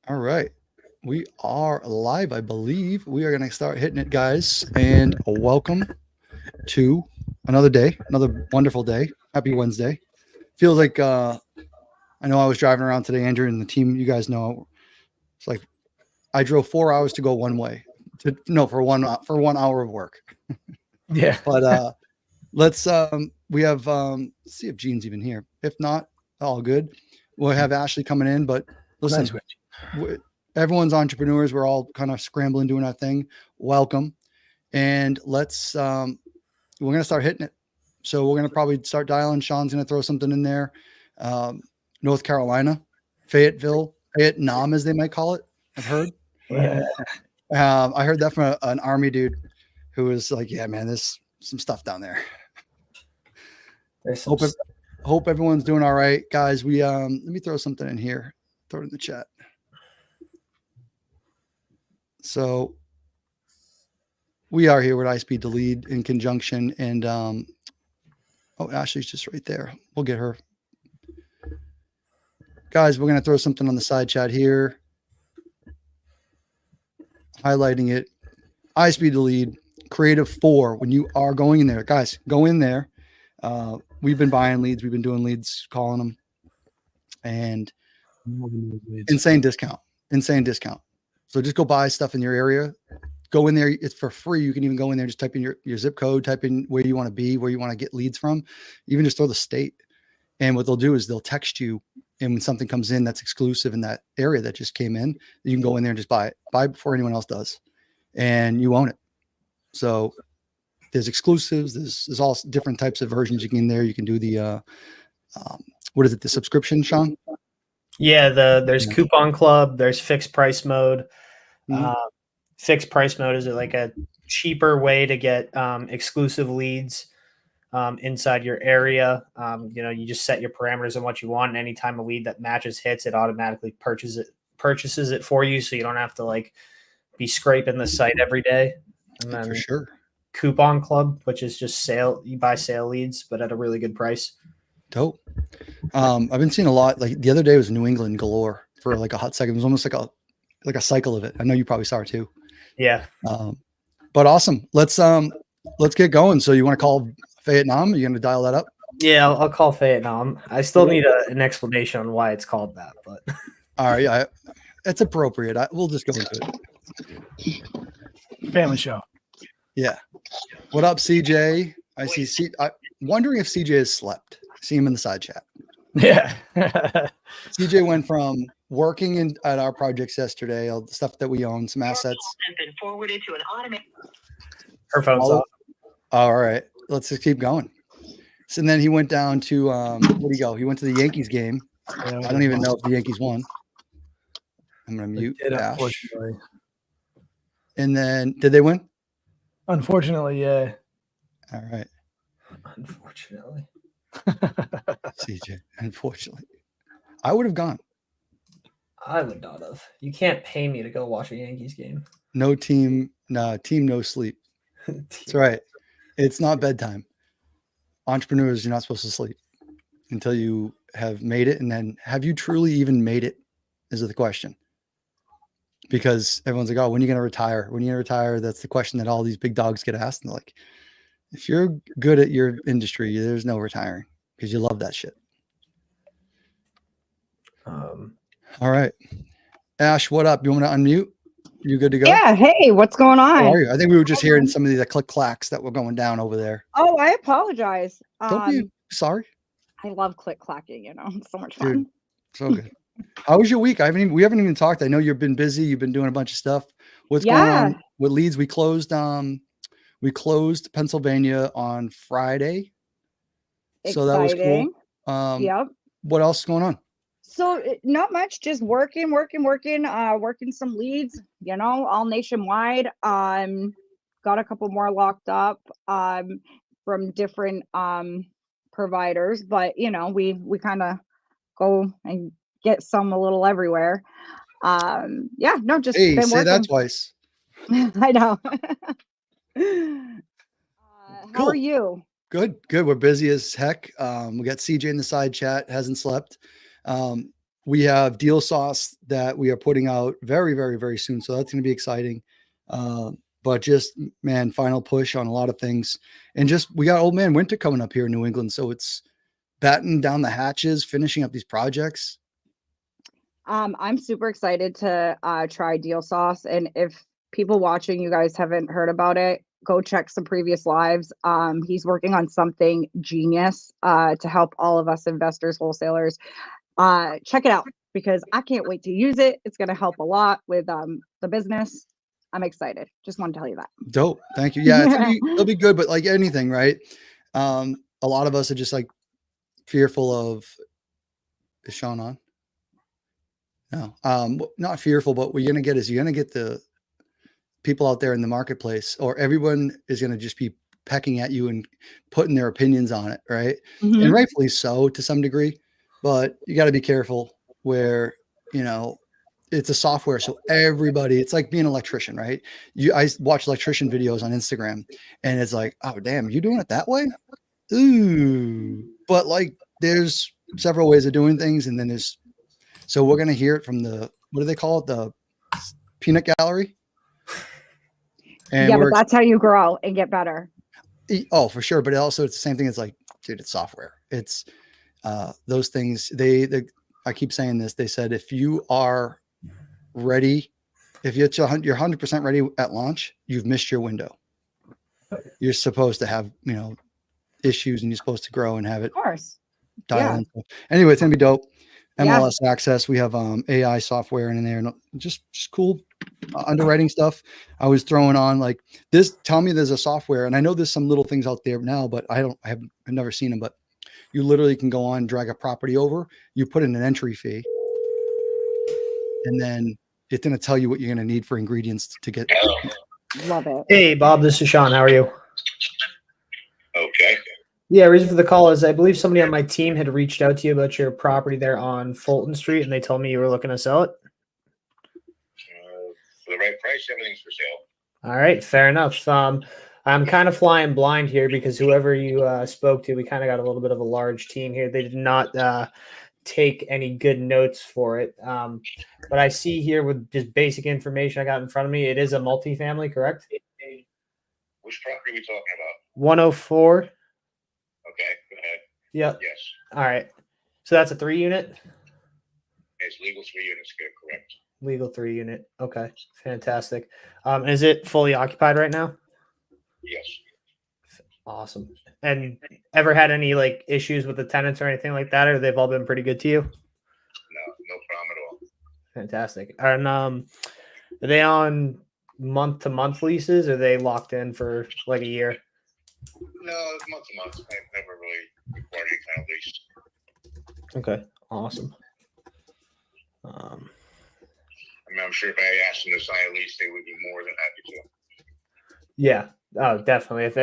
All right. We are live, I believe. We are going to start hitting it, guys. And welcome to another day, another wonderful day. Happy Wednesday. Feels like I know I was driving around today, Andrew, and the team, you guys know, it's like I drove 4 hours to go one way. For 1 hour of work. Yeah. But let's we have let's see if Gene's even here. If not, all good. We'll have Ashley coming in, but listen, Nice. everyone's entrepreneurs. We're all kind of scrambling, doing our thing. Welcome. And let's we're gonna start hitting it. So we're gonna probably start dialing. Shaun's gonna throw something in there. North Carolina, Fayetteville, Vietnam, as they might call it. I've heard. Yeah. I heard that from an army dude who was like, "Yeah, man, there's some stuff down there." Hope everyone's doing all right, guys. We let me throw something in here. Throw it in the chat. So we are here with Ispeed to lead in conjunction, and Ashley's just right there. We'll get her. Guys, we're going to throw something on the side chat here, highlighting it. Ispeed to lead, creative 4. When you are going in there, guys, go in there. We've been buying leads. We've been doing leads, calling them, and insane discount. So just go buy stuff in your area. Go in there. It's for free. You can even go in there, just type in your zip code, type in where you want to be, where you want to get leads from. Even just throw the state. And what they'll do is they'll text you. And when something comes in that's exclusive in that area that just came in, you can go in there and just buy it. Buy it before anyone else does. And you own it. So there's exclusives. There's all different types of versions you can in there. You can do the, what is it? The subscription, Shaun? Yeah. There's coupon club. There's fixed price mode. Fixed price mode is like a cheaper way to get exclusive leads inside your area. You just set your parameters on what you want. And anytime a lead that matches hits, it automatically purchases it for you. So you don't have to like be scraping the site every day. And then for sure. Coupon club, which is just you buy sale leads, but at a really good price. Dope. I've been seeing a lot. Like the other day was New England galore for like a hot second. It was almost like a cycle of it. I know you probably saw it too. Yeah. But awesome. Let's get going. So you want to call Vietnam? Are you going to dial that up? Yeah, I'll call Vietnam. I still need an explanation on why it's called that, but all right, yeah, it's appropriate. We'll just go into it. Family show. Yeah. What up, CJ? I see. I'm wondering if CJ has slept. I see him in the side chat. Yeah. CJ went from working at our projects yesterday, all the stuff that we own, some assets. Has been forwarded to an automated. Her phone's off. All right. Let's just keep going. So then he went down to where'd he go? He went to the Yankees game. I don't even know if the Yankees won. I'm gonna mute Ash. Unfortunately. And then did they win? Unfortunately, yeah. All right. Unfortunately. CJ, unfortunately. I would have gone. I would not have. You can't pay me to go watch a Yankees game. No team, no sleep. That's right. It's not bedtime. Entrepreneurs, you're not supposed to sleep until you have made it. And then have you truly even made it is the question. Because everyone's like, oh, when are you going to retire? When are you going to retire? That's the question that all these big dogs get asked. And they're like, if you're good at your industry, there's no retiring because you love that shit. All right. Ash, what up? You want to unmute? You good to go? Yeah. Hey, what's going on? How are you? I think we were just hearing some of the click clacks that were going down over there. Oh, I apologize. Don't be sorry. I love click clacking, it's so much fun. Dude, so good. How was your week? We haven't even talked. I know you've been busy. You've been doing a bunch of stuff. What's going on with leads? We closed Pennsylvania on Friday. Exciting. So that was cool. Yep. What else is going on? So not much, just working some leads, all nationwide. Got a couple more locked up from different providers, but we kind of go and get some a little everywhere. Just hey, been say working. That twice. I know. How are you? Good. We're busy as heck. We got CJ in the side chat, hasn't slept. we have deal sauce that we are putting out very, very, very soon. So that's going to be exciting. But just, man, final push on a lot of things. And just, we got old man winter coming up here in New England. So it's batting down the hatches, finishing up these projects. I'm super excited to try Deal Sauce. And if people watching, you guys haven't heard about it, go check some previous lives. He's working on something genius to help all of us investors, wholesalers. Check it out because I can't wait to use it. It's going to help a lot with the business. I'm excited. Just want to tell you that. Dope. Thank you. Yeah, it'll be good. But like anything, right? A lot of us are just like fearful of, is Shaun on? No, not fearful, but what you're going to get is you're going to get the people out there in the marketplace, or everyone is going to just be pecking at you and putting their opinions on it. Right. Mhm. And rightfully so to some degree, but you got to be careful where, you know, it's a software. So everybody, it's like being an electrician, right? I watch electrician videos on Instagram and it's like, oh, damn, you doing it that way? Ooh, but like there's several ways of doing things. And then so we're going to hear it from what do they call it? The peanut gallery. And yeah, but that's how you grow and get better. Oh, for sure. But also it's the same thing. It's like, dude, it's software. It's those things. I keep saying this. They said, if you are ready, if you're 100% ready at launch, you've missed your window. You're supposed to have, you know, issues and you're supposed to grow and have it Of course. dial in. Anyway, it's going to be dope. Yeah. MLS access. We have AI software in there and just cool underwriting stuff. I was throwing on like this. Tell me there's a software, and I know there's some little things out there now, but I've never seen them. But you literally can go on, drag a property over, you put in an entry fee, and then it's going to tell you what you're going to need for ingredients to get. Love it. Hey, Bob, this is Shaun. How are you? Okay. Yeah, reason for the call is I believe somebody on my team had reached out to you about your property there on Fulton Street, and they told me you were looking to sell it. For the right price, everything's for sale. All right, fair enough. I'm kind of flying blind here because whoever you spoke to, we kind of got a little bit of a large team here. They did not take any good notes for it. But I see here with just basic information I got in front of me, it is a multifamily, correct? Which property are we talking about? 104. Okay, go ahead. Yep. Yes, All right. So that's a 3-unit? it's legal 3 units, correct. Legal 3-unit. Okay, fantastic. Is it fully occupied right now? Yes. Awesome. And ever had any like issues with the tenants or anything like that, or they've all been pretty good to you? No problem at all. Fantastic. And are they on month-to-month leases, or are they locked in for like a year? No, it's month to month. I've never really required any kind of lease. Okay, awesome. I mean, I'm sure if I asked them to sign a lease, they would be more than happy to. Yeah. Oh, definitely. If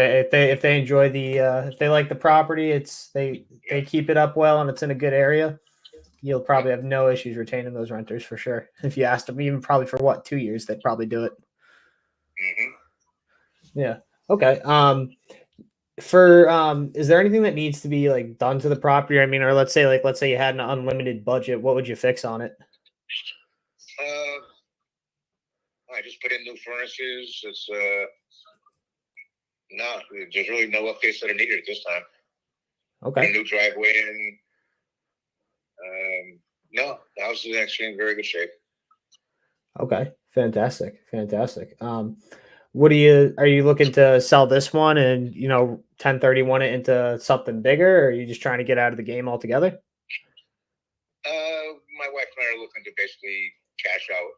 they enjoy if they like the property, they keep it up well and it's in a good area, you'll probably have no issues retaining those renters for sure. If you asked them, even probably for 2 years, they'd probably do it. Mm-hmm. Yeah. Okay. Is there anything that needs to be like done to the property? I mean, or let's say you had an unlimited budget, what would you fix on it? I just put in new furnaces. It's no, there's really no updates that are needed at this time. Okay. Put a new driveway in. No, the house is actually in very good shape. Okay. Fantastic. Are you looking to sell this one and 1031 it into something bigger, or are you just trying to get out of the game altogether? My wife and I are looking to basically cash out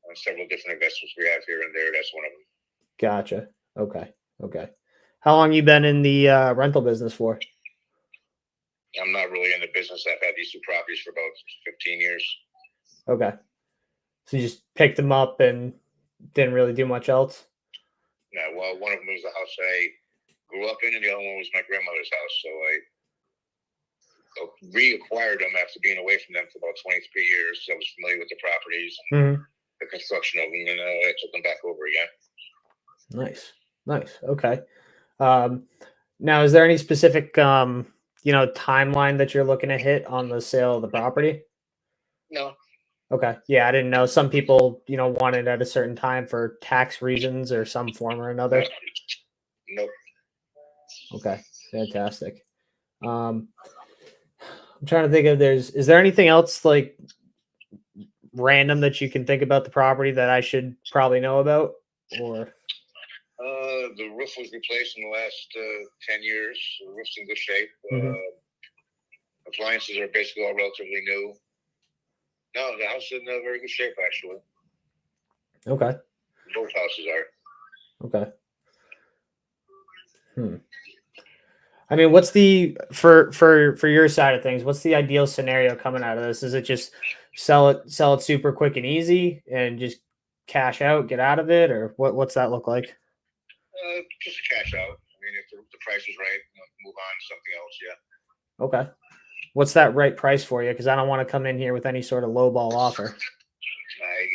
on several different investments we have here and there. That's one of them. Gotcha. Okay. How long you been in the rental business for? I'm not really in the business. I've had these 2 properties for about 15 years. Okay. So you just picked them up and didn't really do much else? No, well, one of them was the house I grew up in, and the other one was my grandmother's house. So I reacquired them after being away from them for about 23 years. So I was familiar with the properties and the construction of them, and I took them back over again. Nice. Okay. Now, is there any specific, timeline that you're looking to hit on the sale of the property? No, Okay. Yeah, I didn't know. Some people, want it at a certain time for tax reasons or some form or another. nope. Okay. Fantastic. I'm trying to think of is there anything else like random that you can think about the property that I should probably know about? Or The roof was replaced in the last 10 years. The roof's in good shape. Mhm. Appliances are basically all relatively new. No, the house is in very good shape, actually. okay. Both houses are. Okay. I mean, what's the for your side of things? What's the ideal scenario coming out of this? Is it just sell it super quick and easy, and just cash out, get out of it, or what's that look like? Just a cash out. I mean, if the price is right, move on to something else. Yeah. Okay. What's that right price for you? Because I don't want to come in here with any sort of lowball offer.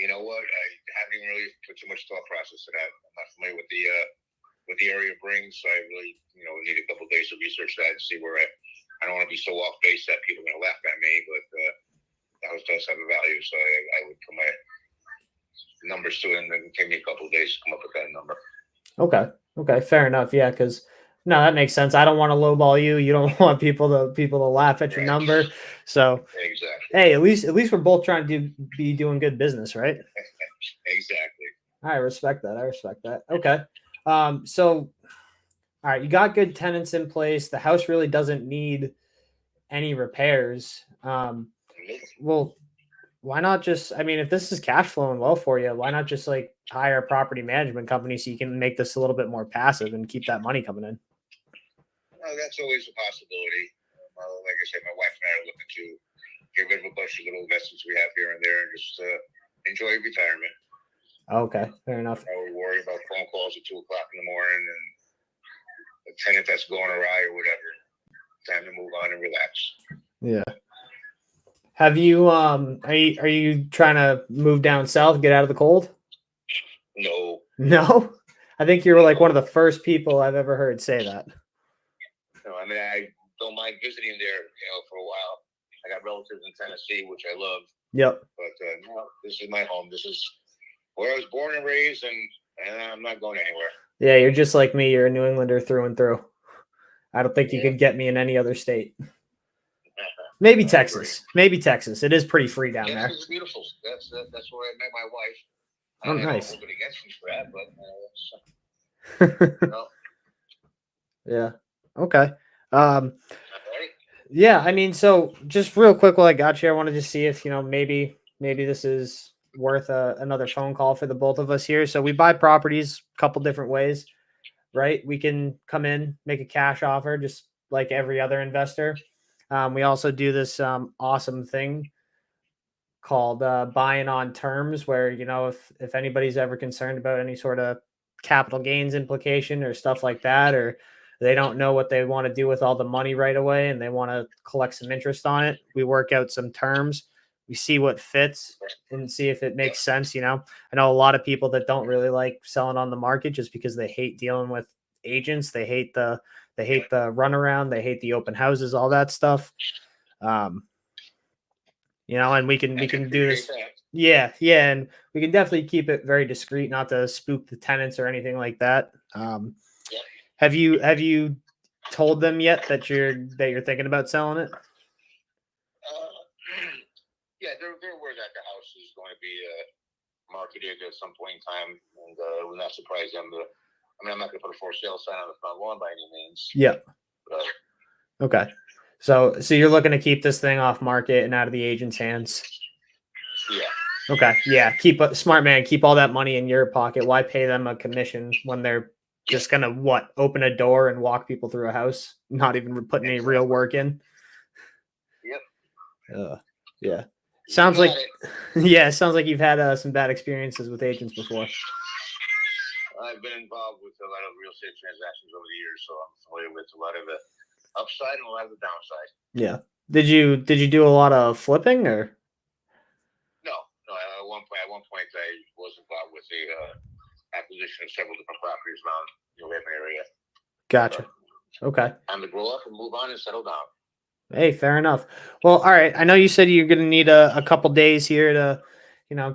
You know what? I haven't even really put too much thought process to that. I'm not familiar with the area brings. So I really, need a couple of days to research that and see where I don't want to be so off base that people are going to laugh at me. But the house does have a value, so I would put my numbers to it, and then take me a couple of days to come up with that number. Okay. Okay. Fair enough. Yeah. Because no, that makes sense. I don't want to lowball you. You don't want people to laugh at your number. So Exactly. hey, at least we're both trying to be doing good business, right? Exactly. I respect that. Okay. So all right, you got good tenants in place. The house really doesn't need any repairs. Well, why not just, I mean, if this is cash flowing well for you, why not just like hire a property management company so you can make this a little bit more passive and keep that money coming in? That's always a possibility. Like I said, my wife and I are looking to get rid of a bunch of little investments we have here and there and just enjoy retirement. Okay, fair enough. We worry about phone calls at 2 o'clock in the morning and a tenant that's going awry or whatever. Time to move on and relax. Yeah. Have you are you trying to move down south, get out of the cold? No. No? I think you were like one of the first people I've ever heard say that. No, I mean, I don't mind visiting there, for a while. I got relatives in Tennessee, which I love. Yep. But no, this is my home. This is where I was born and raised, and I'm not going anywhere. Yeah, you're just like me. You're a New Englander through and through. I don't think you could get me in any other state. Maybe Texas. Maybe Texas. It is pretty free down there. It's beautiful. That's where I met my wife. Oh, nice. I don't hold it against me for that, but Yeah. Okay. Yeah, I mean, so just real quick while I got you, I wanted to see if, maybe this is worth another phone call for the both of us here. So we buy properties a couple different ways, right? We can come in, make a cash offer, just like every other investor. We also do this awesome thing called buying on terms, where, if anybody's ever concerned about any sort of capital gains implication or stuff like that, or they don't know what they want to do with all the money right away and they want to collect some interest on it, we work out some terms. We see what fits and see if it makes sense. I know a lot of people that don't really like selling on the market just because they hate dealing with agents. They hate the runaround. They hate the open houses, all that stuff. And we can do this. Yeah. And we can definitely keep it very discreet, not to spook the tenants or anything like that. Have you told them yet that you're thinking about selling it? Yeah, they're aware that the house is going to be marketed at some point in time, and it will not surprise them. I'm not going to put a for sale sign on the front lawn by any means. Yeah. Okay. So you're looking to keep this thing off market and out of the agent's hands. Yeah. Okay. Yeah. Smart man. Keep all that money in your pocket. Why pay them a commission when they're just gonna open a door and walk people through a house, not even putting any real work in? Yep. Yeah. Sounds like you've had some bad experiences with agents before. I've been involved with a lot of real estate transactions over the years, so I'm familiar with a lot of the upside and a lot of the downside. Yeah. Did you do a lot of flipping or? No. At one point, I was involved with the acquisition of several different properties around the Atlanta area. Gotcha. Okay. Time to grow up and move on and settle down. Hey, fair enough. Well, all right. I know you said you're going to need a couple days here to,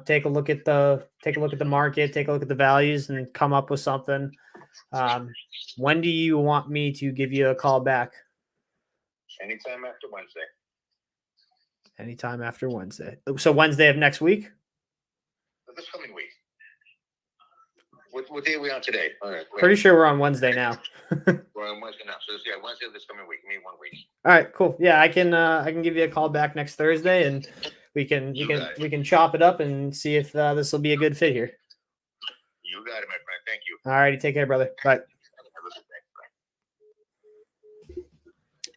take a look at the market, take a look at the values, and come up with something. When do you want me to give you a call back? Anytime after Wednesday. Anytime after Wednesday. So Wednesday of next week? This coming week. What day are we on today? All right. Pretty sure we're on Wednesday now. We're on Wednesday now. So yeah, Wednesday of this coming week. Give me 1 week. All right, cool. Yeah, I can give you a call back next Thursday, and we can chop it up and see if this will be a good fit here. You got it, my friend. Thank you. All righty, take care, brother. Bye. Have a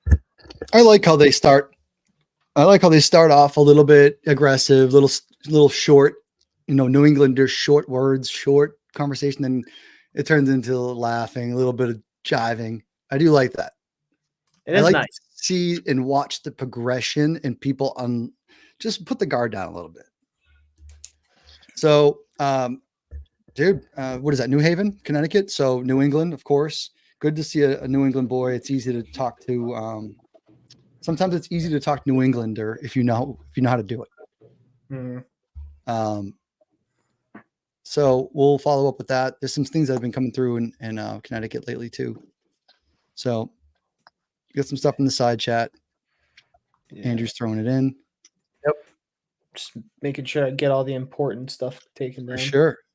good day. I like how they start. I like how they start off a little bit aggressive, little short, New Englanders, short words, short conversation. Then it turns into laughing, a little bit of jiving. I do like that. It is I like nice. to see and watch the progression and people just put the guard down a little bit. So, dude, what is that? New Haven, Connecticut. So New England, of course. Good to see a New England boy. It's easy to talk to. Sometimes it's easy to talk New Englander if you know how to do it. Mm-hmm. So we'll follow up with that. There's some things that have been coming through in Connecticut lately too. So get some stuff in the side chat. Yeah. Andrew's throwing it in. Yep. Just making sure I get all the important stuff taken down.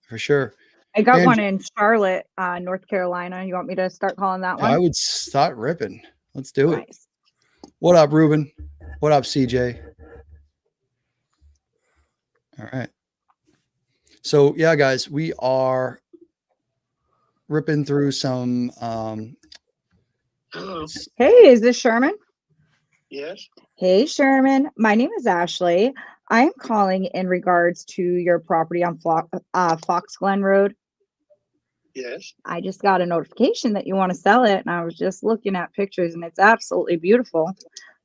For sure. I got Andrew- one in Charlotte, North Carolina. You want me to start calling that one? I would start ripping. Let's do it. Nice. What up, Ruben? What up, CJ? All right. So yeah, guys, we are ripping through some. Hello. Hey, is this Sherman? Yes. Hey, Sherman. My name is Ashley. I am calling in regards to your property on Fox Glen Road. Yes. I just got a notification that you want to sell it, and I was just looking at pictures, and it's absolutely beautiful.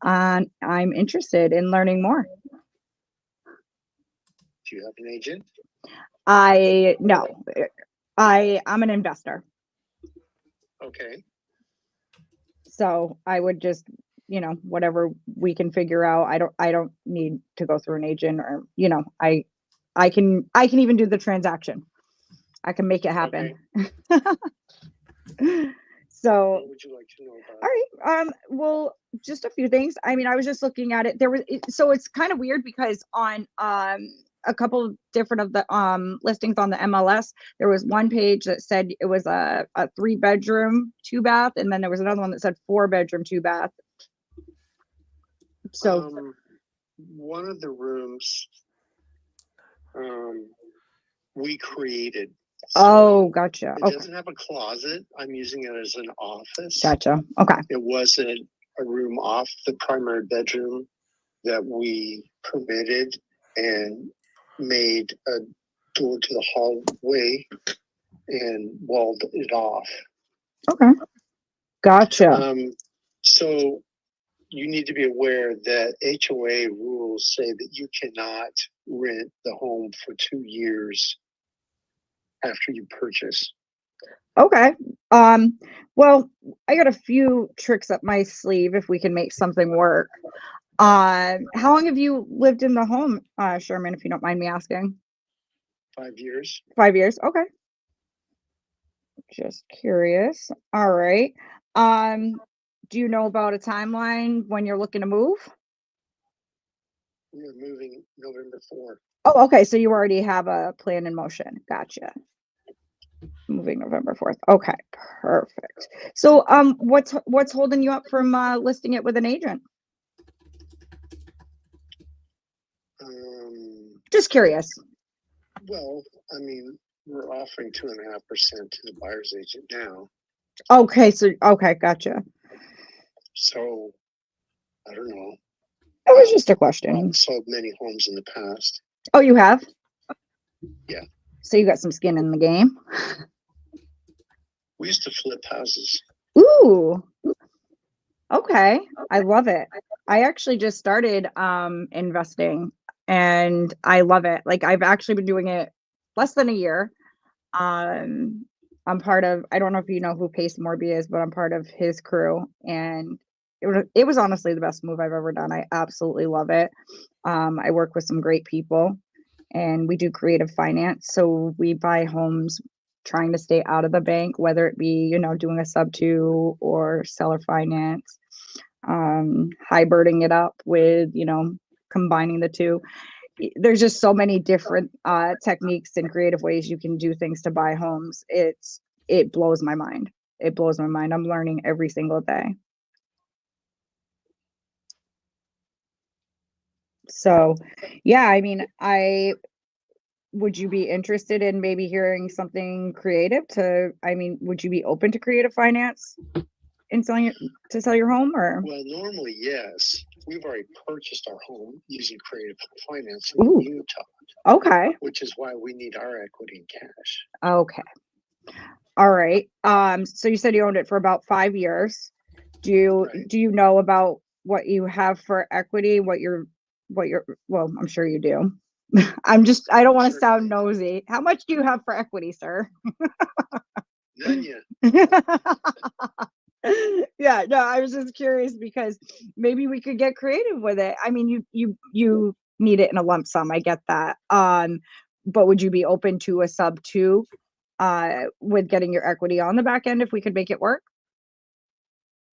I'm interested in learning more. Do you have an agent? No, I'm an investor. Okay. So I would just, whatever we can figure out. I don't need to go through an agent, or, I can even do the transaction. I can make it happen. Okay. So, What would you like to know about? all right. Well, just a few things. I mean, I was just looking at it. So it's kind of weird because on a couple of different of the listings on the MLS, there was one page that said it was a 3-bedroom, 2-bath, and then there was another one that said 4-bedroom, 2-bath. So one of the rooms we created. Oh, gotcha. It Okay. doesn't have a closet. I'm using it as an office. Gotcha. Okay. It wasn't a room off the primary bedroom that we permitted and made a door to the hallway and walled it off. Okay. Gotcha. So you need to be aware that HOA rules say that you cannot rent the home for 2 years after you purchase. Okay. Well, I got a few tricks up my sleeve if we can make something work. How long have you lived in the home, Sherman, if you don't mind me asking? 5 years. 5 years. Okay. Just curious. All right. Do you know about a timeline when you're looking to move? We're moving November 4th. Oh, okay. So you already have a plan in motion. Gotcha. Moving November 4th. Okay, perfect. So, what's holding you up from listing it with an agent? Just curious. Well, I mean, we're offering 2.5% to the buyer's agent now. Okay, okay, gotcha. So, I don't know. It was just a question. I've sold many homes in the past. Oh, you have? Yeah. So you got some skin in the game. We used to flip houses. Ooh. Okay. I love it. I actually just started investing, and I love it. Like, I've actually been doing it less than a year. I'm part of, I don't know if you know who Pace Morby is, but I'm part of his crew, and it was honestly the best move I've ever done. I absolutely love it. I work with some great people, and we do creative finance. So we buy homes trying to stay out of the bank, whether it be, doing a sub-2 or seller finance, hybriding it up with, combining the two. There's just so many different techniques and creative ways you can do things to buy homes. It blows my mind. It blows my mind. I'm learning every single day. So, yeah, I mean, would you be interested in maybe hearing something creative would you be open to creative finance in to sell your home, or? Well, normally, yes. We've already purchased our home using creative finance Ooh. in Utah. Okay. Which is why we need our equity in cash. Okay. All right. So you said you owned it for about 5 years. Do you know about what you have for equity? Well, I'm sure you do. I don't want to sound nosy. How much do you have for equity, sir? None yet. Yeah, no, I was just curious because maybe we could get creative with it. I mean, you need it in a lump sum. I get that. But would you be open to a sub-2 with getting your equity on the back end if we could make it work?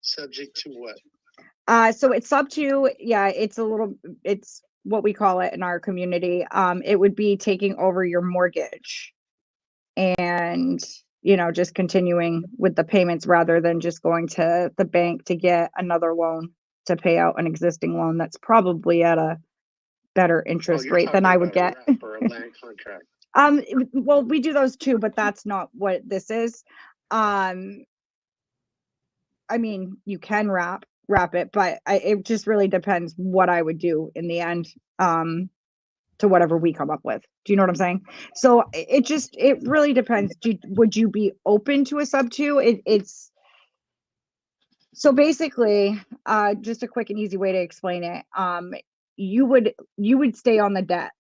Subject to what? So it's sub-2. Yeah, it's what we call it in our community. It would be taking over your mortgage and, just continuing with the payments rather than just going to the bank to get another loan to pay out an existing loan that's probably at a better interest rate than I would get. For a land contract. Well, we do those too, but that's not what this is. I mean, you can wrap it, but it just really depends what I would do in the end, to whatever we come up with. Do you know what I'm saying? So it really depends. Would you be open to a sub-2? It's so basically, just a quick and easy way to explain it. You would stay on the debt.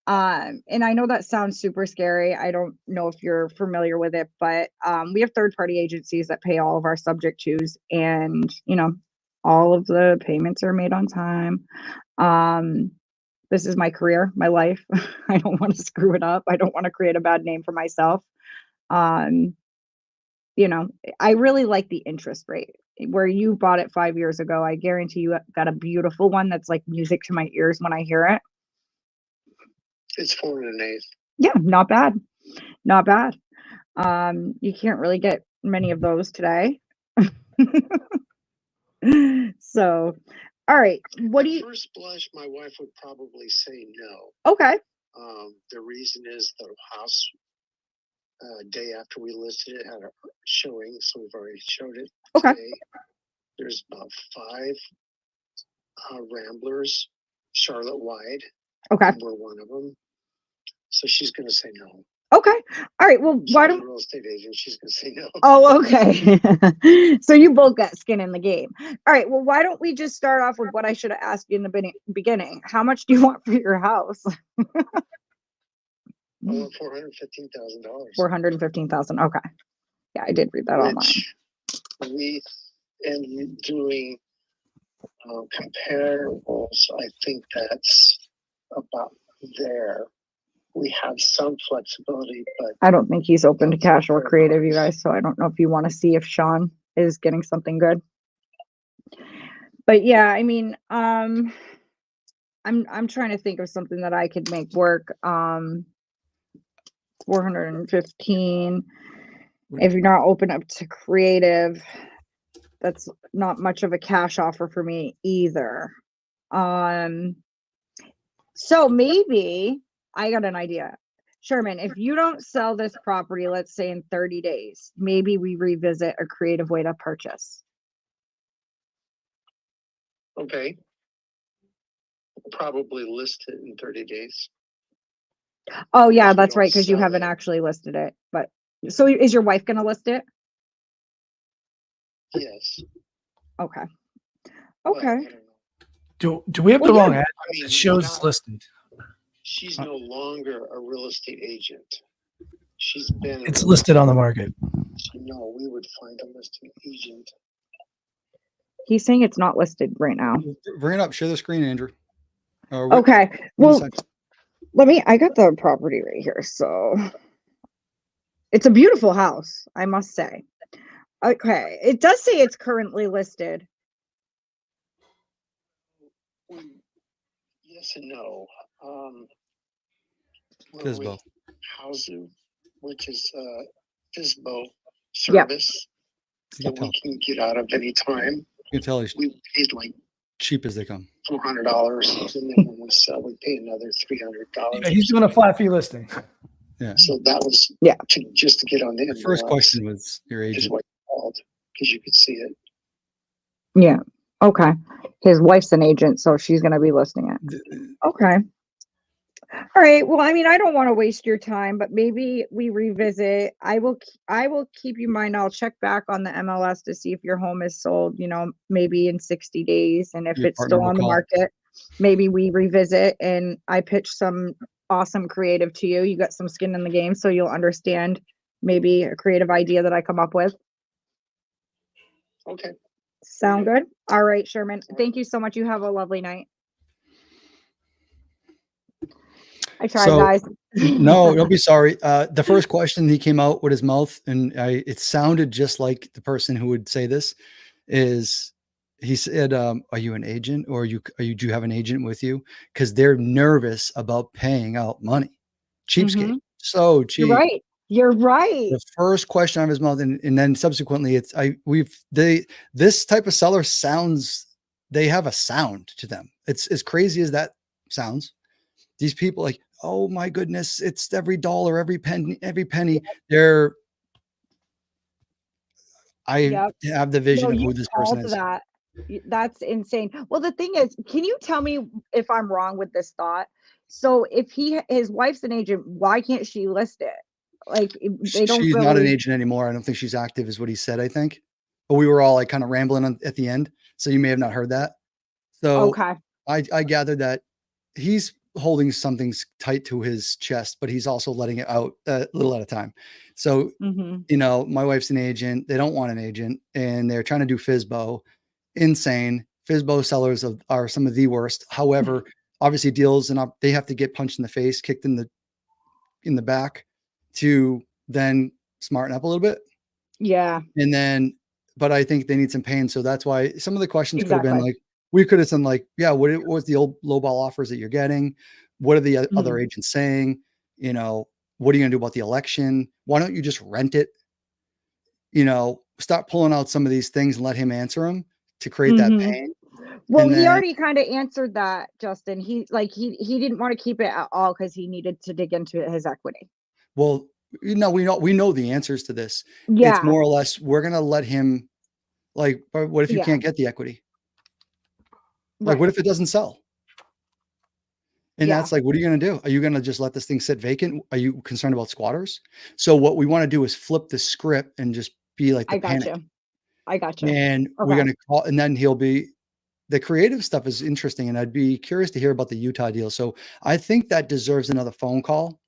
And I know that sounds super scary. I don't know if you're familiar with it, but we have third-party agencies that pay all of our subject twos, and all of the payments are made on time. This is my career, my life. I don't want to screw it up. I don't want to create a bad name for myself. I really like the interest rate. Where you bought it 5 years ago, I guarantee you got a beautiful one that's like music to my ears when I hear it. It's 4 1/8. Yeah, not bad. Not bad. You can't really get many of those today. So, all right. What do you? First blush, my wife would probably say no. Okay. The reason is the house, day after we listed it, had a showing, so we've already showed it. Okay. Today. There's about 5 ramblers, Charlotte wide. Okay. We're one of them. So she's going to say no. Okay. All right. Well, why don't real estate agent? She's going to say no. Oh, okay. So you both got skin in the game. All right. Well, why don't we just start off with what I should have asked you in the beginning? How much do you want for your house? $415,000. $415,000. Okay. Yeah, I did read that online. We and doing comparables. I think that's about there. We have some flexibility, but I don't think he's open to cash or creative, you guys. So I don't know if you want to see if Shaun is getting something good. But yeah, I mean, I'm trying to think of something that I could make work. 415. If you're not open up to creative, that's not much of a cash offer for me either. So maybe I got an idea. Sherman, if you don't sell this property, let's say in 30 days, maybe we revisit a creative way to purchase. okay. Probably list it in 30 days. Oh yeah, If you that's don't right, because you sell haven't it. actually listed it. But so is your wife gonna list it? Yes. Okay. but I Okay. don't know. Do we have the Well, wrong yeah. address? I mean, It shows not- it's listed. She's no longer a real estate agent. She's been. It's listed on the market. No, we would find a listing agent. He's saying it's not listed right now. Bring it up. Share the screen, Andrew. Okay. Well, I got the property right here. So it's a beautiful house, I must say. Okay. It does say it's currently listed. Yes and no. Fisbo. Housing, which is FISBO Yep. service You that can we tell. can get out of any time. You can tell he's We paid like cheap as they come. $400, and then when we sell, we pay another $300. Yeah, he's doing a flat fee listing. Yeah. So that was just to get on the The first MLS, question was your is agent. what you called, because you could see it. Yeah. Okay. His wife's an agent, so she's going to be listing it. Okay. All right. Well, I mean, I don't want to waste your time, but maybe we revisit. I will keep you in mind. I'll check back on the MLS to see if your home is sold, maybe in 60 days. And if Your it's partner still will on the call. market, maybe we revisit and I pitch some awesome creative to you. You got some skin in the game, so you'll understand maybe a creative idea that I come up with. Okay. Sound good? All right, Sherman. Thank you so much. You have a lovely night. I tried, So, guys. No, don't be sorry. The first question he came out with his mouth, and it sounded just like the person who would say this. Is he said, "Are you an agent, or do you have an agent with you?" Because they're nervous about paying out money. Cheapskate, so cheap. You're right. You're right. The first question out of his mouth, and then subsequently, this type of seller sounds. They have a sound to them. It's as crazy as that sounds. These people like, oh my goodness, it's every dollar, every penny. I Yep. have the vision No, of you who this person called is. that. That's insane. Well, the thing is, can you tell me if I'm wrong with this thought? So if his wife's an agent, why can't she list it? Like they don't She's not an really. agent anymore. I don't think she's active, is what he said, I think. But we were all like kind of rambling at the end. So you may have not heard that. So Okay. I gathered that he's holding something tight to his chest, but he's also letting it out a little at a time. So, my wife's an agent. They don't want an agent, and they're trying to do FISBO. Insane. FISBO sellers are some of the worst. However, obviously deals and they have to get punched in the face, kicked in the back to then smarten up a little bit. Yeah. And then, but I think they need some pain. So that's why some of the questions could have been Exactly. like, we could have said like, yeah, what was the old lowball offers that you're getting? What are the other agents saying? What are you going to do about the election? Why don't you just rent it? Start pulling out some of these things and let him answer them to create that pain. Well, And he then, already kind of answered that, Justin. He didn't want to keep it at all because he needed to dig into his equity. well, we know the answers to this. Yeah. It's more or less, we're going to let him, like, but what if you can't get the equity? Like, what if it doesn't sell? And that's like, what are you going to do? Are you going to just let this thing sit vacant? Are you concerned about squatters? So what we want to do is flip the script and just be like the panic. I got you. And we're going to call, and then the creative stuff is interesting. And I'd be curious to hear about the Utah deal. So I think that deserves another phone call.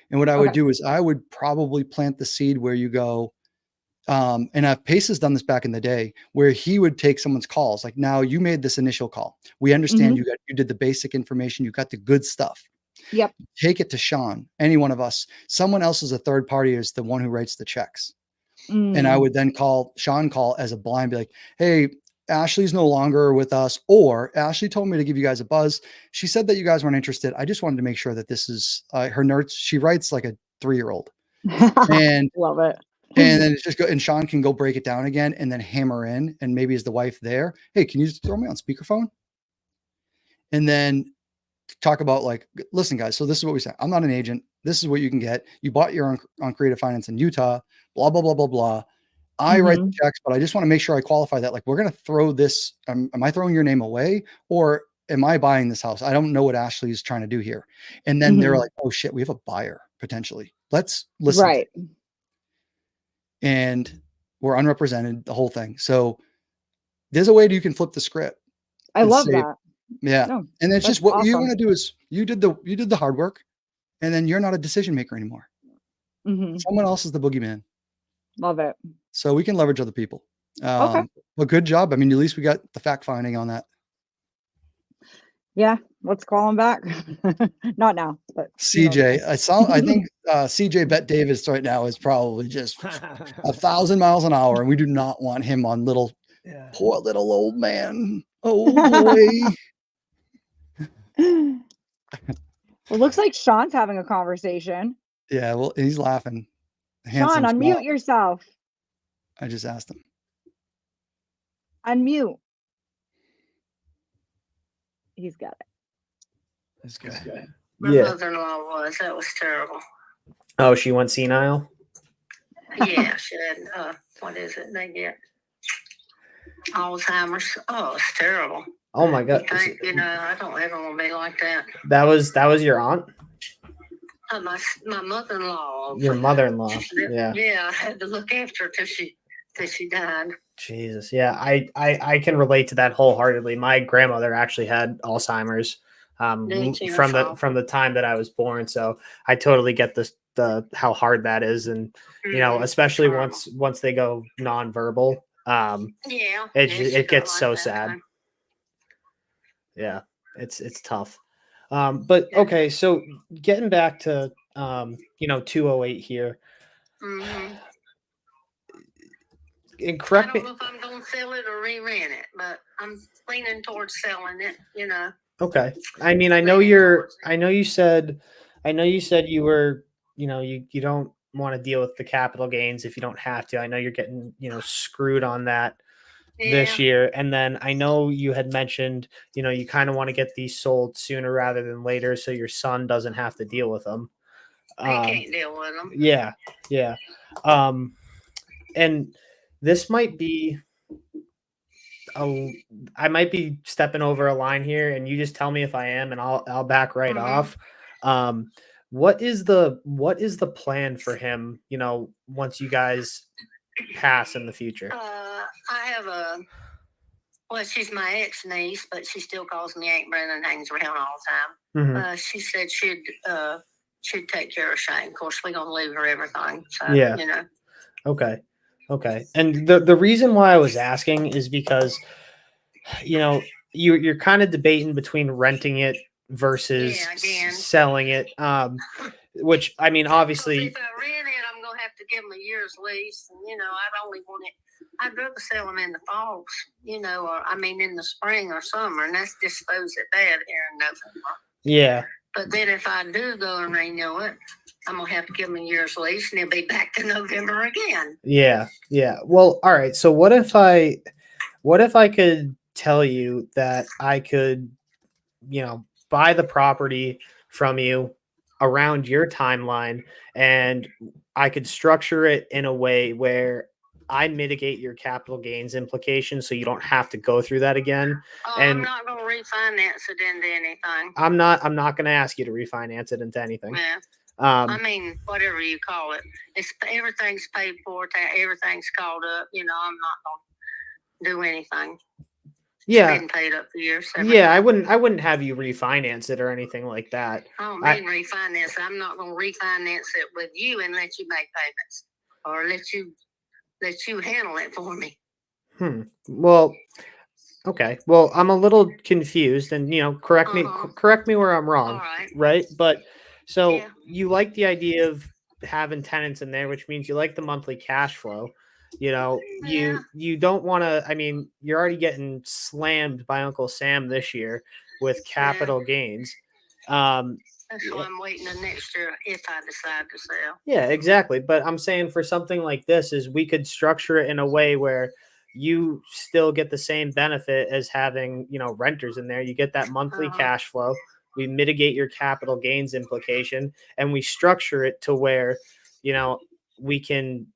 And what I would do is I would probably plant the seed where you go, and Pace has done this back in the day where he would take someone's calls. Like, now you made this initial call. We understand you did the basic information. You got the good stuff. Yep. Take it to Shaun, any one of us. Someone else is a third party is the one who writes the checks. And I would then call as a blind, be like, hey, Ashley's no longer with us, or Ashley told me to give you guys a buzz. She said that you guys weren't interested. I just wanted to make sure that this is her notes. She writes like a 3-year-old. And love it. And then it's just and Shaun can go break it down again and then hammer in. And maybe is the wife there? Hey, can you just throw me on speakerphone? And then talk about like, listen, guys, so this is what we say. I'm not an agent. This is what you can get. You bought your own on creative finance in Utah, blah, blah, blah, blah, blah. I write the checks, but I just want to make sure I qualify that. Like, we're going to throw this. Am I throwing your name away, or am I buying this house? I don't know what Ashley is trying to do here. And then they're like, oh shit, we have a buyer potentially. Let's listen. Right. And we're unrepresented, the whole thing. So there's a way you can flip the script. I love that. Yeah. No, and it's just what you awesome. want to do is you did the hard work, and then you're not a decision maker anymore. Someone else is the boogeyman. Love it. So we can leverage other people. Well, good job. I mean, at least we got the fact finding on that. Yeah, let's call him back. Not now, but CJ, I think CJ Bet Davis right now is probably just 1,000 miles an hour, and we do not want him on poor little old man. Oh boy. Well, looks like Sean's having a conversation. Yeah, well, he's laughing. Sean, unmute yourself. I just asked him. Unmute. He's got it. This guy. My Yeah. mother-in-law that was terrible. Oh, she went senile? Yeah, she had, what is it they get? Alzheimer's. Oh, it's terrible. Oh my God. I don't ever want to be like that. That was your aunt? My mother-in-law. Your mother-in-law. Yeah. Yeah, I had to look after her till she died. Jesus. Yeah. I can relate to that wholeheartedly. My grandmother actually had Alzheimer's from the time that I was born. So I totally get the how hard that is. And, especially once they go nonverbal, it gets so sad. Yeah. It's tough. But okay. So getting back to, 208 here. Mm-hmm. And correct me. I don't know if I'm going to sell it or re-rent it, but I'm leaning towards selling it, Okay. I mean, I know you said you were, you don't want to deal with the capital gains if you don't have to. I know you're getting, screwed on that this year. And then I know you had mentioned, you kind of want to get these sold sooner rather than later so your son doesn't have to deal with them. He can't deal with them. Yeah. Yeah. And this might be I might be stepping over a line here, and you just tell me if I am, and I'll back right off. What is the plan for him? Once you guys pass in the future. I have she's my ex niece, but she still calls me Aunt Brenda and hangs around all the time. Mm-hmm. She said she'd take care of Shane. Of course, we're gonna leave her everything. So yeah. Okay. And the reason why I was asking is because, you're kind of debating between renting it versus selling it. Which, I mean, obviously. If I rent it, I'm going to have to give them a year's lease. And, I'd only want it. I'd rather sell them in the fall, in the spring or summer. And that's disposed at bad here in November. Yeah. But then if I do go and renew it, I'm going to have to give them a year's lease and it'll be back to November again. Yeah. Yeah. Well, all right. So what if I could tell you that I could, buy the property from you around your timeline, and I could structure it in a way where I mitigate your capital gains implications so you don't have to go through that again. And I'm not going to refinance it into anything. I'm not going to ask you to refinance it into anything. Yeah. Whatever you call it, everything's paid for. Everything's called up. I'm not going to do anything. Yeah. It's been paid up for years. Yeah, I wouldn't have you refinance it or anything like that. I don't mean refinance. I'm not going to refinance it with you and let you make payments or let you handle it for me. Well, okay. Well, I'm a little confused, and correct me where I'm wrong. All right? But so you like the idea of having tenants in there, which means you like the monthly cash flow. You don't want to. I mean, you're already getting slammed by Uncle Sam this year with capital gains. That's why I'm waiting the next year if I decide to sell. Yeah, exactly. But I'm saying for something like this is we could structure it in a way where you still get the same benefit as having, renters in there. You get that monthly cash flow. We mitigate your capital gains implication, and we structure it to where, we can,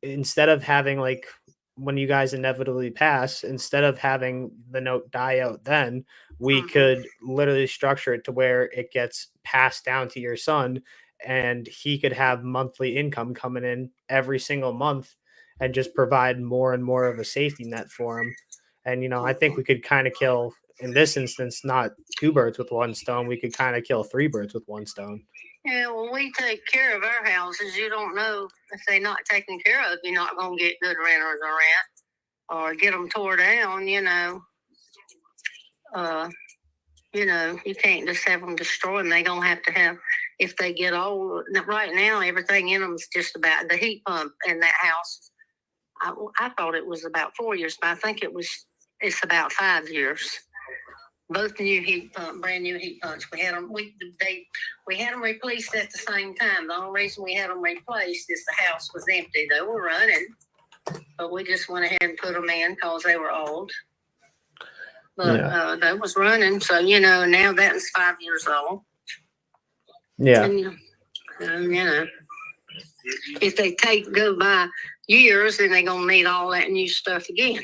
instead of having like when you guys inevitably pass, instead of having the note die out, then we could literally structure it to where it gets passed down to your son, and he could have monthly income coming in every single month and just provide more and more of a safety net for him. And, I think we could kind of kill, in this instance, not 2 birds with 1 stone. We could kind of kill 3 birds with 1 stone. Yeah, well, we take care of our houses. You don't know if they're not taken care of. You're not going to get good renters or rent. or get them tore down, you know, you can't just have them destroyed. And they're going to have, if they get old. Right now, everything in them is just about the heat pump in that house. I thought it was about 4 years, but I think it's about 5 years. Both new heat pump, brand new heat pumps. We had them. We had them replaced at the same time. The only reason we had them replaced is the house was empty. They were running, but we just went ahead and put them in because they were old. But they was running, so now that's 5 years old. Yeah. And, if they go by years, then they're gonna need all that new stuff again.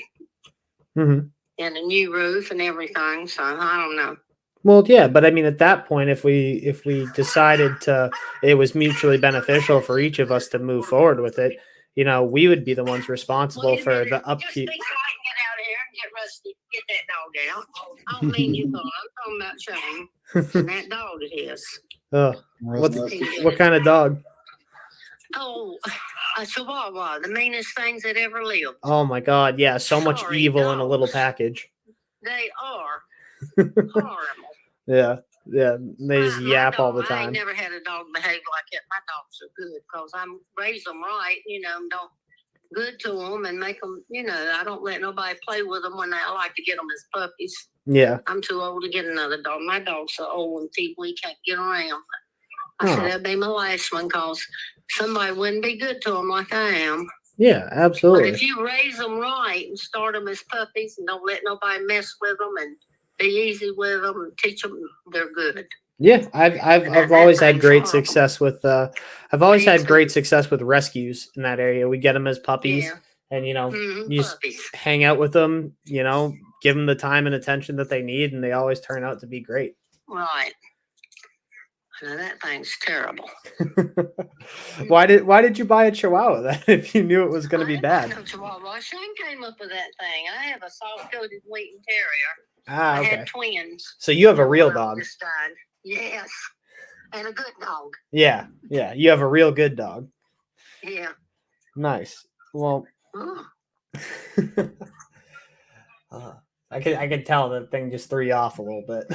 Mm-hmm. And a new roof and everything. So I don't know. Well, yeah, but I mean, at that point, if we decided it was mutually beneficial for each of us to move forward with it, we would be the ones responsible for the upkeep. Just get out of here and get Rusty, get that dog out. I don't mean you, Paul. I'm talking about Shane. And that dog it is. Oh, what kind of dog? Oh, a Chihuahua, the meanest things that ever lived. Oh my God, yeah, so much Sorry, evil in a dogs. little package. They are horrible. Yeah, they just yap all the I time. ain't never had a dog behave like that. My dogs are good because I raise them right, don't good to them and make them, I don't let nobody play with them when I like to get them as puppies. Yeah. I'm too old to get another dog. My dog's so old and feeble he can't get around. I said that'd be my last one because somebody wouldn't be good to them like I am. Yeah, absolutely. But if you raise them right and start them as puppies and don't let nobody mess with them and be easy with them and teach them, they're good. Yeah, I've always had great success with great success with rescues in that area. We get them as puppies, and you just hang out with them. Give them the time and attention that they need, and they always turn out to be great. Right. Now that thing's terrible. Why did you buy a Chihuahua then if you knew it was going to be bad? Chihuahua. Shane came up with that thing. I have a soft-coated Wheaten Terrier. Ah, okay. I had twins. So you have a real dog. Just died. Yes, and a good dog. Yeah. You have a real good dog. Yeah. Nice. Well, I could tell that thing just threw you off a little bit.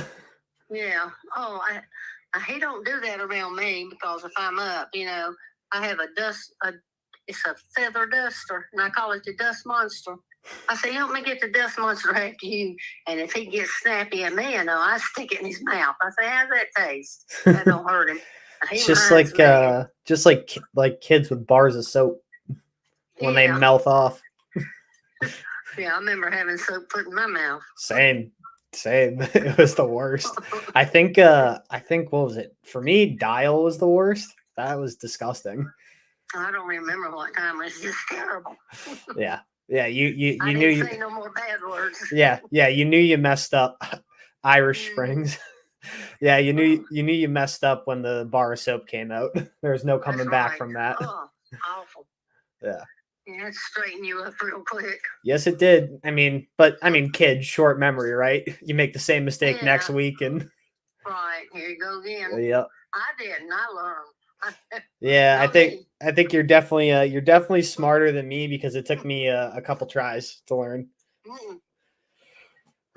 Yeah. Oh, he don't do that around me because if I'm up, I have it's a feather duster, and I call it the dust monster. I say, help me get the dust monster after you. And if he gets snappy at me, I stick it in his mouth. I say, how's that taste? That don't hurt him. It's just like kids with bars of soap when they melt off. Yeah, I remember having soap put in my mouth. Same. It was the worst. I think what was it? For me, Dial was the worst. That was disgusting. I don't remember what time. It was just terrible. Yeah. You I knew didn't say no more bad words. Yeah, you knew you messed up. Irish Springs. Yeah, you knew you messed up when the bar of soap came out. There was no coming back from that. Oh, awful. Yeah. Yeah, it straightened you up real quick. Yes, it did. Kids, short memory, right? You make the same mistake next week and right, here you go again. Yep. I didn't. I learned. Yeah, I think you're definitely smarter than me because it took me a couple tries to learn.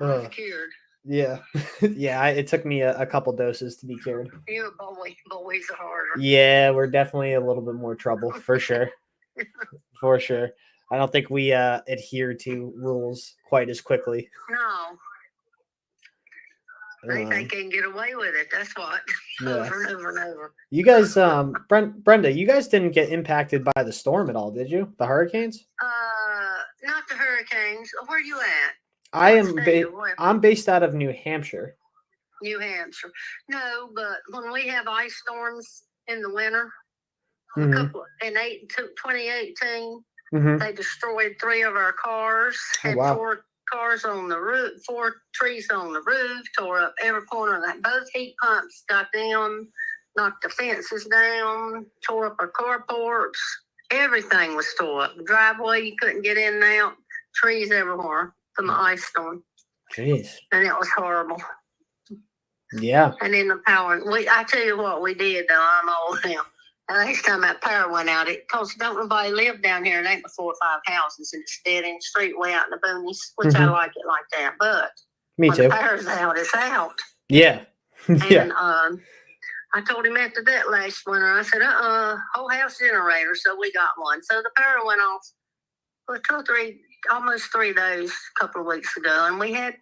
I was cured. Yeah, it took me a couple doses to be cured. You're a boy. Boys are harder. Yeah, we're definitely a little bit more trouble for sure. For sure. I don't think we adhere to rules quite as quickly. No. They think they can get away with it. That's what. Over and over and over. You guys, Brenda, you guys didn't get impacted by the storm at all, did you? The hurricanes? Not the hurricanes. Where are you at? I'm based out of New Hampshire. New Hampshire. No, but when we have ice storms in the winter, in 2018, they destroyed 3 of our cars, had 4 cars on the roof, 4 trees on the roof, tore up every corner of that. Both heat pumps got down, knocked the fences down, tore up our carports. Everything was tore up. The driveway, you couldn't get in and out. Trees everywhere from the ice storm. Jeez. And it was horrible. Yeah. And then the power. I tell you what we did, though. I'm old now. And next time that power went out, because don't nobody live down here. It ain't but 4 or 5 houses, and it's dead in the street way out in the boonies, which I like it like that. But Me when too. the power's out, it's out. Yeah. Yeah. And I told him after that last winter, I said, whole house generator. So we got one. So the power went off for 2 or 3, almost 3 days, a couple of weeks ago. And we had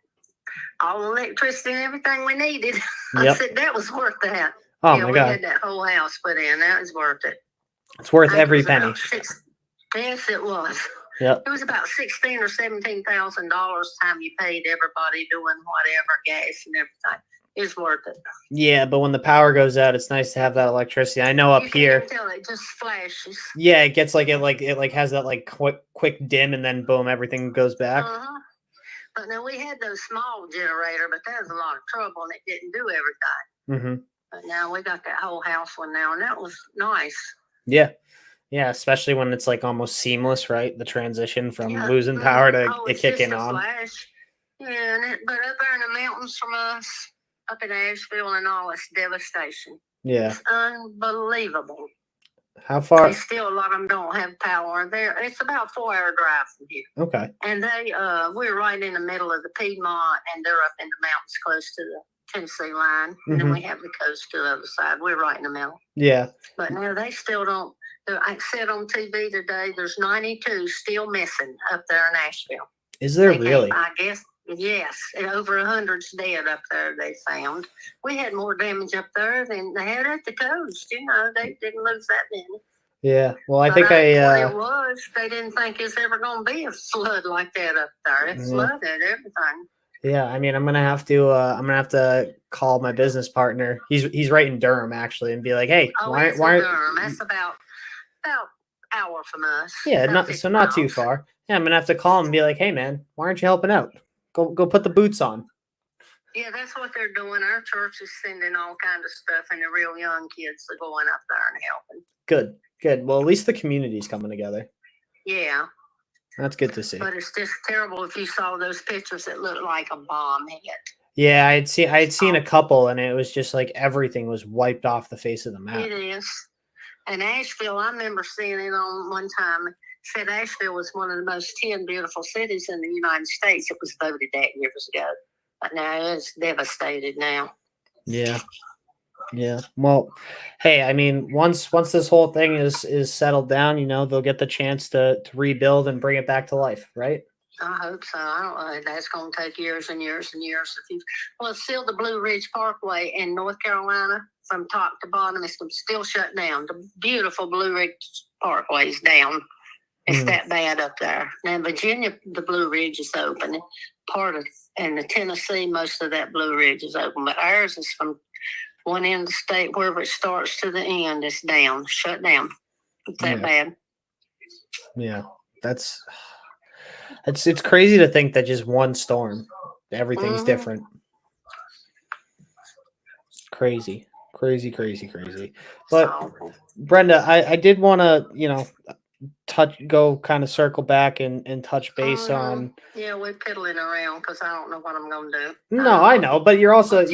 all the electricity and everything we needed. I Yep. said, that was worth that. Oh yeah, my we God. had that whole house put in. That was worth it. It's worth I think it every was about penny. Yes, it was. Yep. It was about $16,000 or $17,000 time you paid everybody doing whatever, gas and everything. It's worth it. Yeah, but when the power goes out, it's nice to have that electricity. I know up You here. can't tell, it just flashes. Yeah, it gets it has that like quick dim, and then boom, everything goes back. But now we had those small generator, but that was a lot of trouble and it didn't do everything. Mm-hmm. But now we got that whole house one now, and that was nice. Yeah. Yeah, especially when it's like almost seamless, right? The transition from Yeah. losing power to it it's kicking just a on. flash. Yeah, but up there in the mountains from us, up in Asheville and all, it's devastation. Yeah. It's unbelievable. How far? And still, a lot of them don't have power there. It's about a 4-hour drive from here. Okay. And we're right in the middle of the Piedmont, and they're up in the mountains close to the Tennessee line. And then we have the coast to the other side. We're right in the middle. Yeah. But now they still don't. I said on TV today, there's 92 still missing up there in Asheville. Is there really? I guess, yes. And over 100's dead up there, they found. We had more damage up there than they had at the coast. You know, they didn't lose that many. Yeah. Well, I But think what it was, they didn't think it's ever going to be a flood like that up there. It flooded everything. Yeah, I mean, I'm gonna have to call my business partner. He's right in Durham actually, and be like, hey, why? Durham. That's about hour from us. Yeah, about not 50 too miles. far. Yeah, I'm gonna have to call him and be like, hey man, why aren't you helping out? Go put the boots on. Yeah, that's what they're doing. Our church is sending all kind of stuff, and the real young kids are going up there and helping. Good. Well, at least the community's coming together. Yeah. That's good to see. But it's just terrible if you saw those pictures that looked like a bomb hit. Yeah, I had seen a couple, and it was just like everything was wiped off the face of the map. It is. And Asheville, I remember seeing it on one time. It said Asheville was one of the most 10 beautiful cities in the United States. It was voted that years ago. But now it's devastated now. Yeah. Yeah. Well, hey, I mean, once this whole thing is settled down, you know, they'll get the chance to rebuild and bring it back to life, right? I hope so. I don't know. That's going to take years and years and years. Well, it's still the Blue Ridge Parkway in North Carolina from top to bottom. It's still shut down. The beautiful Blue Ridge Parkway is down. It's that bad up there. Now, in Virginia, the Blue Ridge is open. And the Tennessee, most of that Blue Ridge is open. But ours is from one end of the state, wherever it starts to the end, it's down, shut down. It's that bad. Yeah. It's crazy to think that just one storm, everything's different. Crazy. But Brenda, I did want to, you know, circle back and touch base on. Yeah, we're piddling around because I don't know what I'm going to do. No, I know, but you're also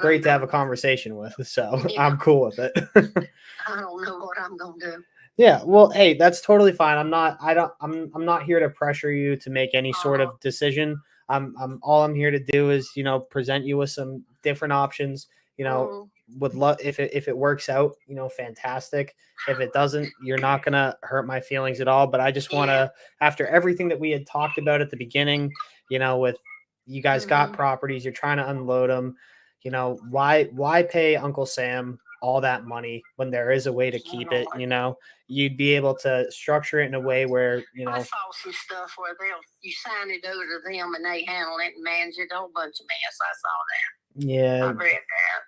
great to have a conversation with, so Yeah. I'm cool with it. I don't know what I'm going to do. Yeah, well, hey, that's totally fine. I'm not here to pressure you to make any sort of decision. All I'm here to do is, you know, present you with some different options. You know, would love if it works out, you know, fantastic. If it doesn't, you're not gonna hurt my feelings at all. But I just want to, after everything that we had talked about at the beginning, you know, with you guys got properties, you're trying to unload them. You know, why pay Uncle Sam all that money when there is a way to keep it? You know, you'd be able to structure it in a way where, you know, I saw some stuff where you sign it over to them and they handle it and manage it. A whole bunch of mess. I saw that. Yeah, I read that.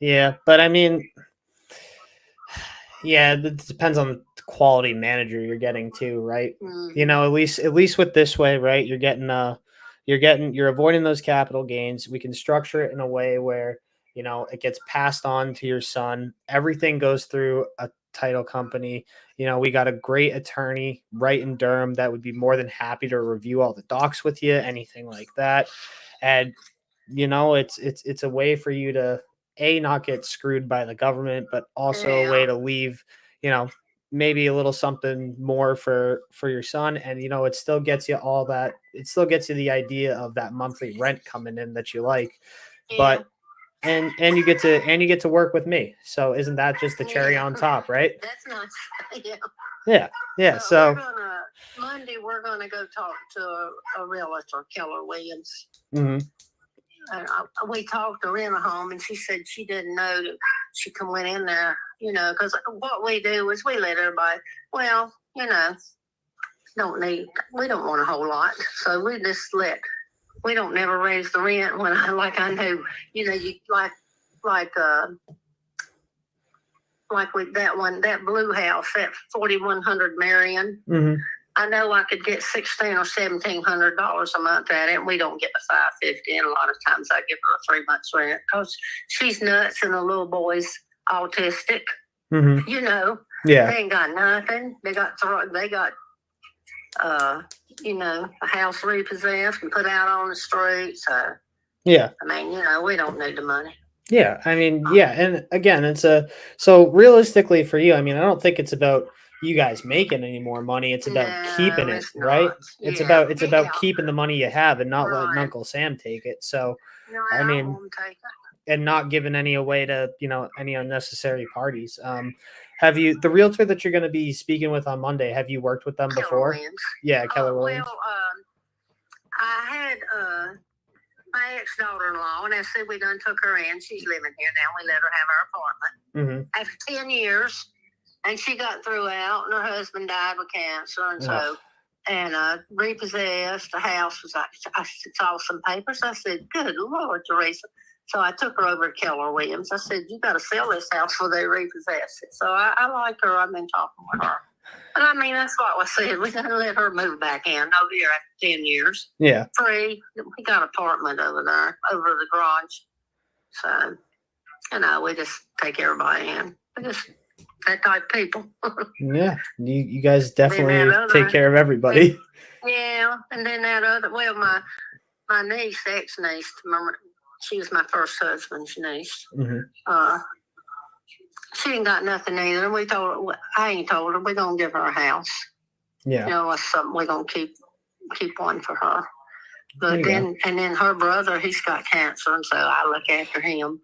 Yeah, but I mean, yeah, it depends on the quality manager you're getting too, right? You know, at least with this way, right? You're avoiding those capital gains. We can structure it in a way where, you know, it gets passed on to your son. Everything goes through a title company. You know, we got a great attorney right in Durham that would be more than happy to review all the docs with you, anything like that. And, you know, it's a way for you to not get screwed by the government, but also a way to leave, maybe a little something more for your son. And, it still gets you all that. It still gets you the idea of that monthly rent coming in that you like, but, and you get to work with me. So isn't that just the cherry on top, right? That's nice. Yeah. So Monday we're gonna go talk to a realtor, Keller Williams. mhm. And we talked her in a home, and she said she didn't know that she could went in there, because what we do is we let everybody, we don't want a whole lot, so we just we don't never raise the rent when I know, you like with that blue house, that 4100 Marion. Mhm. I know I could get $1,600 or $1,700 a month at it, and we don't get the $550. And a lot of times I give her 3 months rent because she's nuts and the little boy's autistic. Mhm. Yeah. They ain't got nothing. They got a house repossessed and put out on the street. So Yeah. I mean, we don't need the money. Yeah. I mean, yeah. And again, so realistically for you, I mean, I don't think it's about you guys making any more money. It's about keeping it, it's right? not. It's Yeah. about keeping the money you have and not letting Right. Uncle Sam take it. So, No, I mean, won't take it. and not giving any away to, any unnecessary parties. Have you, the realtor that you're going to be speaking with on Monday, have you worked with them Keller before? Williams. Yeah. Keller Williams. Well, I had my ex-daughter-in-law, and I said we done took her in. She's living here now. We let her have our apartment. Mm-hmm. After 10 years, and she got through out, and her husband died with cancer, and so, and repossessed. The house was, I saw some papers. I said, good Lord, Teresa. So I took her over to Keller Williams. I said, you got to sell this house before they repossess it. So I like her. I've been talking with her. But I mean, that's what I said. We're going to let her move back in over here after 10 years. Yeah. Free. We got an apartment over there, over the garage. So, we just take everybody in. We just that type of people. Yeah. You guys definitely other- take care of everybody. Yeah. And then that other, my niece, ex-niece, remember, she was my first husband's niece. Mm-hmm. She ain't got nothing either. And I ain't told her, we're going to give her a house. Yeah. It's something we're going to keep one for her. But There then her brother, he's got cancer, and so I look after him.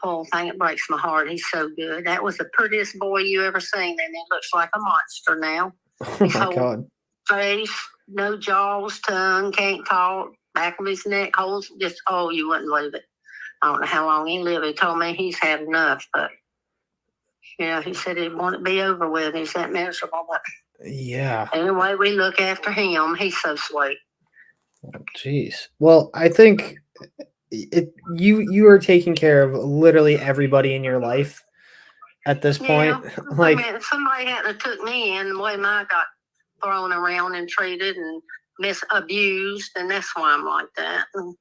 Whole thing, it breaks my heart. He's so good. That was the prettiest boy you ever seen, and he looks like a monster now. Oh His my whole God. face, no jaws, tongue, can't talk, back of his neck, holes, just, you wouldn't believe it. I don't know how long he lived. He told me he's had enough, but, he said he'd want it to be over with. He's that miserable, but Yeah. anyway, we look after him. He's so sweet. Jeez. Well, I think you are taking care of literally everybody in your life at this point. Yeah, Like, I mean, if somebody hadn't have took me in the way mine got thrown around and treated and abused, and that's why I'm like that. And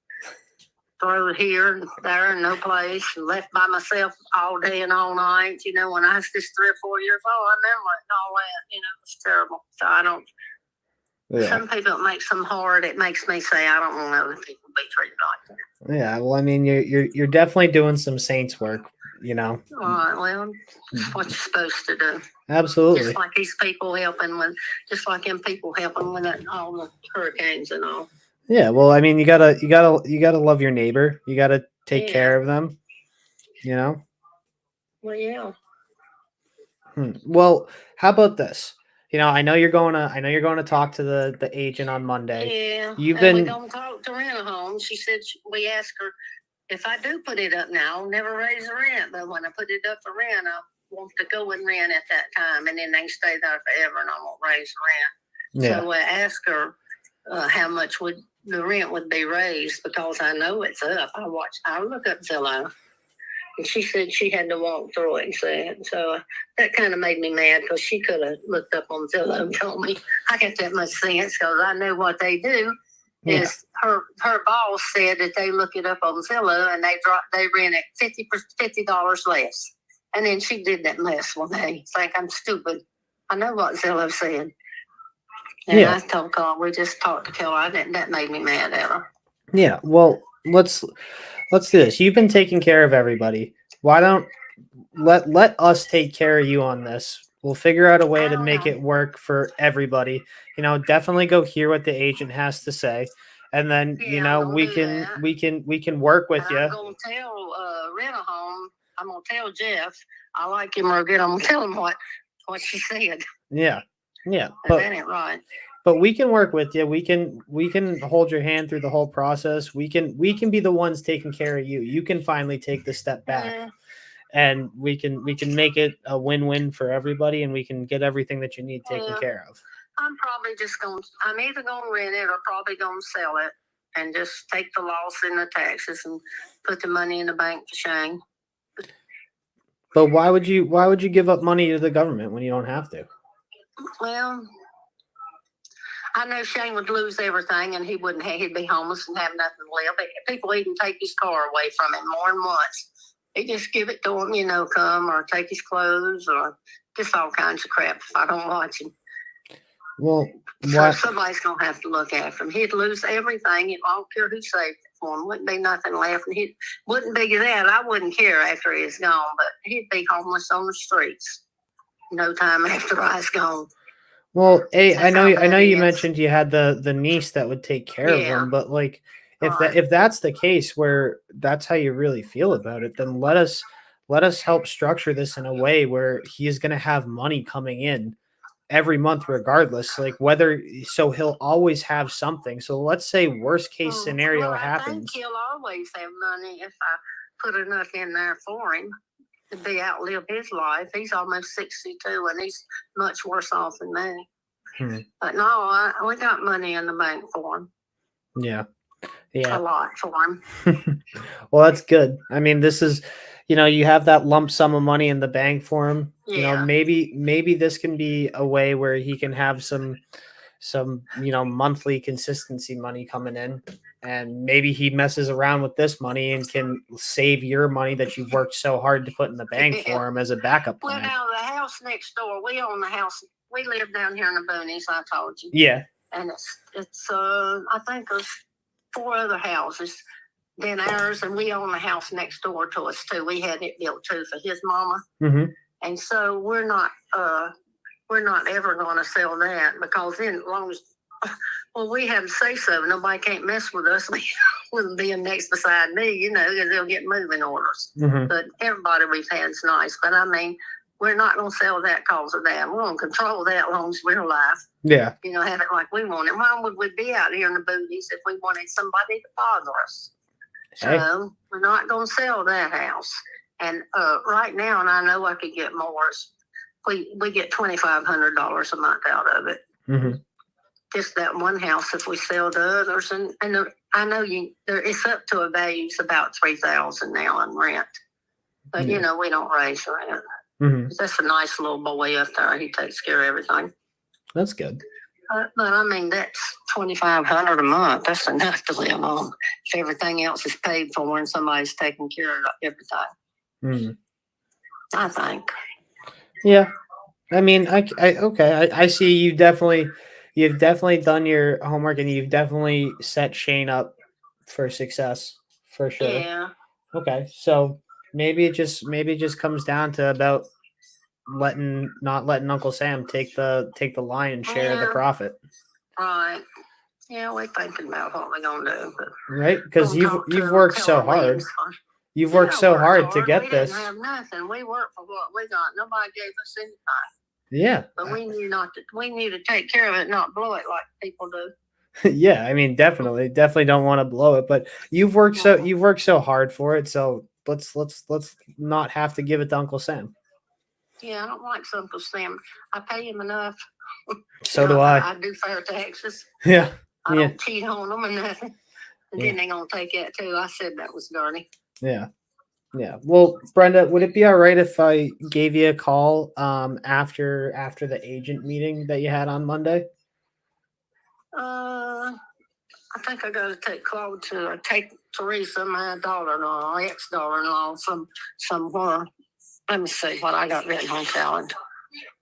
thrown here and there and no place, and left by myself all day and all night. When I was just 3 or 4 years old, I remember it and all that. It was terrible. So I don't. yeah. Some people, it makes them hard. It makes me say I don't want other people to be treated like that. Yeah. Well, I mean, you're definitely doing some saints work. All right. Well, it's what you're supposed to do. Absolutely. Just like these people helping with, just like them people helping with all the hurricanes and all. Yeah. Well, I mean, you gotta love your neighbor. You gotta take care of them. Well, yeah. Well, how about this? I know you're going to talk to the agent on Monday. Yeah. You've We're been going to talk to rent a home. She said we asked her if I do put it up now, I'll never raise the rent. But when I put it up for rent, I want to go and rent at that time, and then they can stay there forever, and I won't raise the rent. Yeah. So I asked her how much would the rent would be raised, because I know it's up. I look up Zillow. And she said she had to walk through it and see it. So that kind of made me mad, because she could have looked up on Zillow and told me. I got that much sense, because I know what they do. Yeah. Is her boss said that they look it up on Zillow and they rent it $50 less. And then she did that mess one day. It's like, I'm stupid. I know what Zillow said. And Yeah. I told Carl, we just talked to Keller. That made me mad at her. Yeah. Well, let's do this. You've been taking care of everybody. why don't let us take care of you on this. We'll figure out a way to make it work for everybody. You know, definitely go hear what the agent has to say, and then you Yeah, know we'll we do can that. we can work with And you. I'm gonna tell Rent-A-Home. I'm gonna tell Jeff. I like him real good. I'm gonna tell him what she said. Yeah, That but ain't right. we can work with you. We can hold your hand through the whole process. We can be the ones taking care of you. You can finally take the step back. Yeah. And we can make it a win-win for everybody, and we can get everything that you need taken Yeah. care of. I'm probably just I'm either gonna rent it or probably gonna sell it and just take the loss in the taxes and put the money in the bank for Shane. But why would you give up money to the government when you don't have to? Well, I know Shane would lose everything and he'd be homeless and have nothing to live. People even take his car away from him more than once. They just give it to him, you know, come or take his clothes or just all kinds of crap if I don't watch him. Well, So somebody's gonna have to look after him. He'd lose everything. I don't care who saved it for him. Wouldn't be nothing left. And he wouldn't be that. I wouldn't care after he's gone, but he'd be homeless on the streets. No time after I was gone. well, I That's know how bad you it is. mentioned you had the niece that would take care of Yeah. him, but like Right. if that's the case where that's how you really feel about it, then let us help structure this in a way where he is going to have money coming in every month regardless, like whether so he'll always have something. So let's say worst case scenario well, I happens. think he'll always have money if I put enough in there for him to outlive his life. He's almost 62 and he's much worse off than me. But no, we got money in the bank for him. Yeah. A lot for him. Well, that's good. I mean, this is, you know, you have that lump sum of money in the bank for him. Yeah. You know, maybe this can be a way where he can have some, you know, monthly consistency money coming in, and maybe he messes around with this money and can save your money that you've worked so hard to put in the bank for him as a backup Well, plan. now the house next door, we own the house. We live down here in the boonies, I told you. Yeah. And it's I think there's 4 other houses than ours, and we own the house next door to us too. We had it built too for his mama, and so we're not ever going to sell that because then as long as we have to say so, nobody can't mess with us with being next beside me, you know, because they'll get moving orders. But everybody we've had is nice. But I mean, we're not going to sell that because of that. We're going to control that as long as we're alive. Yeah. You know, have it like we want it. Why would we be out here in the booties if we wanted somebody to bother us? Hey. So we're not going to sell that house. And right now, and I know I could get more, we get $2,500 a month out of it. Just that one house if we sell the others. And I know it's up to a value. It's about $3,000 now in rent. But, you know, we don't raise rent. That's a nice little boy up there. He takes care of everything. That's good. But I mean, that's $2,500 a month. That's enough to live on. If everything else is paid for and somebody's taking care of everything, I think. Yeah, I mean, I see you've definitely done your homework and you've definitely set Shane up for success for sure. Yeah. Okay, so maybe it just comes down to about not letting Uncle Sam take the line and share the profit. Right. Yeah, we're thinking about what we're gonna do. But right, because you've worked so hard. You've worked so hard to get this. We didn't have nothing. We worked for what we got. Nobody gave us anything. Yeah. But we knew to take care of it, not blow it like people do. Yeah, I mean, definitely don't want to blow it, but you've worked so hard for it. So let's not have to give it to Uncle Sam. Yeah, I don't like Uncle Sam. I pay him enough. So do I. I do fair taxes. Yeah. I don't cheat on them and nothing. And then they're gonna take that too. I said that was dirty. Yeah. Yeah. Well, Brenda, would it be all right if I gave you a call after the agent meeting that you had on Monday? I think I got to take Claude to take Teresa, my daughter-in-law, ex-daughter-in-law, from somewhere. Let me see what I got written on calendar.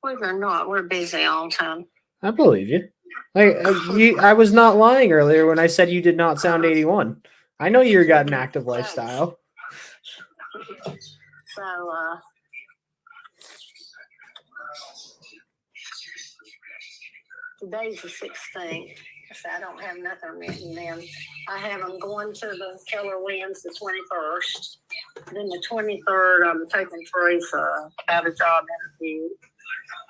We're not. We're busy all the time. I believe you. I was not lying earlier when I said you did not sound 81. I know you got an active lifestyle. So, today's the 16th, so I don't have nothing written then. I have them going to the Keller Williams the 21st. Then the 23rd, I'm taking Teresa out of job interview.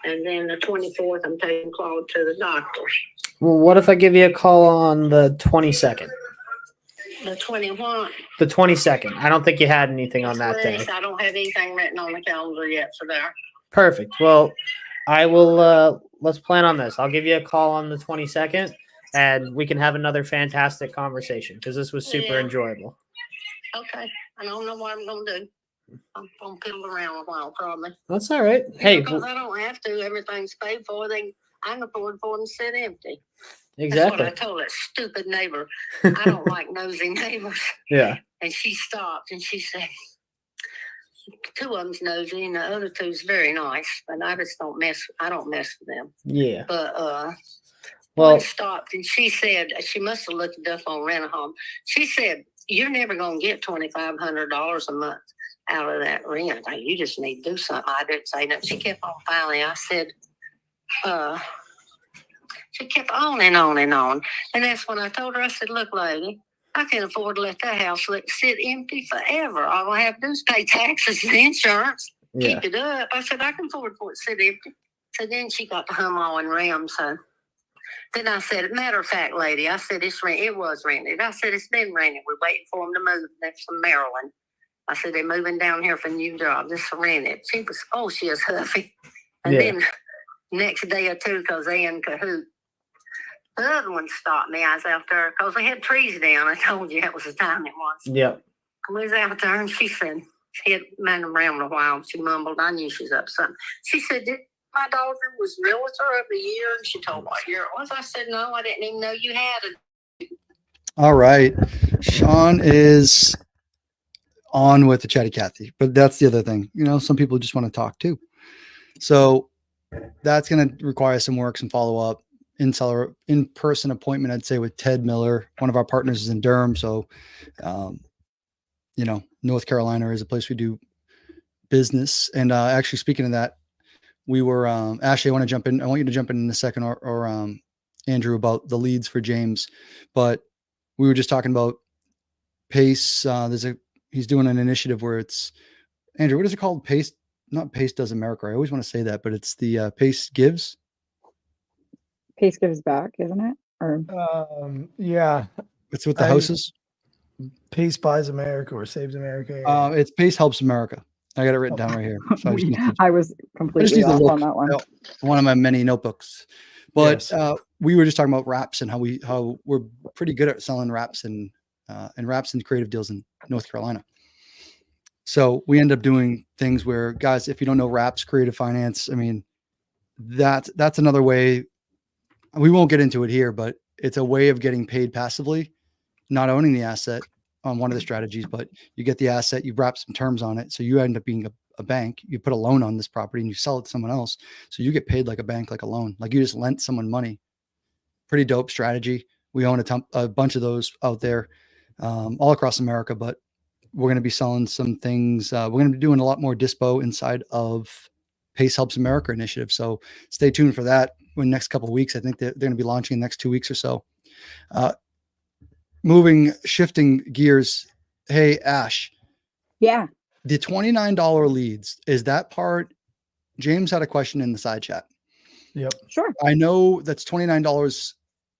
And then the 24th, I'm taking Claude to the doctor's. Well, what if I give you a call on the 22nd? The 21st. The 22nd. I don't think you had anything on that day. I don't have anything written on the calendar yet for there. Perfect. Well, I will, let's plan on this. I'll give you a call on the 22nd and we can have another fantastic conversation because this was super enjoyable. Okay. I don't know what I'm going to do. I'm going to piddle around a while, probably. That's all right. Hey, because I don't have to. Everything's paid for. I can afford for them to sit empty. exactly. That's what I told that stupid neighbor. I don't like nosy neighbors. Yeah. And she stopped and she said, two of them's nosy and the other two's very nice, but I just don't mess. I don't mess with them. Yeah. But well, one stopped and she said she must have looked it up on Rent-A-Home. She said, "You're never gonna get $2,500 a month out of that rent. You just need to do something." I didn't say nothing. She kept on finally. I said, she kept on and on and on. And that's when I told her, I said, "Look, lady, I can't afford to let that house sit empty forever. All I have to do is pay taxes and insurance, keep it up." I said, "I can afford for it to sit empty." So then she got to hum all and ram. So then I said, "Matter of fact, lady," I said, it was rented. I said, "It's been rented. We're waiting for them to move. That's from Maryland." I said, "They're moving down here for a new job. This is rented." She was huffy. And then next day or two, because they in cahoot, the other one stopped me. I was out there because they had trees down. I told you that was the time it was. Yep. We was out there and she said, she had been around a while. She mumbled. I knew she was up to something. She said, "My daughter was realtor of the year," and she told what year it was. I said, "No, I didn't even know you had it." All right. Shaun is on with the chatty Cathy, but that's the other thing. Some people just want to talk too. So that's going to require some work, some follow-up, in-person appointment, I'd say, with Ted Miller. One of our partners is in Durham. So, North Carolina is a place we do business. And actually, speaking of that, we were, Ashley, I want you to jump in a second, or Andrew, about the leads for James. But we were just talking about Pace. He's doing an initiative where it's, Andrew, what is it called? Pace, not Pace Does America. I always want to say that, but it's the Pace Gives. Pace Gives Back, isn't it? Or yeah, it's with the houses. Pace Buys America or Saves America. It's Pace Helps America. I got it written down right here. So I was completely off on that one. One of my many notebooks. But we were just talking about wraps and how we're pretty good at selling wraps and wraps and creative deals in North Carolina. So we end up doing things where, guys, if you don't know wraps, creative finance, I mean, that's another way. We won't get into it here, but it's a way of getting paid passively, not owning the asset on one of the strategies, but you get the asset, you wrap some terms on it. So you end up being a bank. You put a loan on this property and you sell it to someone else. So you get paid like a bank, like a loan, like you just lent someone money. Pretty dope strategy. We own a bunch of those out there all across America, but we're going to be selling some things. We're going to be doing a lot more dispo inside of Pace Helps America initiative. So stay tuned for that in the next couple of weeks. I think they're going to be launching in the next 2 weeks or so. Shifting gears. Hey, Ash. Yeah. The $29 leads, is that part? James had a question in the side chat. Yep. Sure. I know that's $29.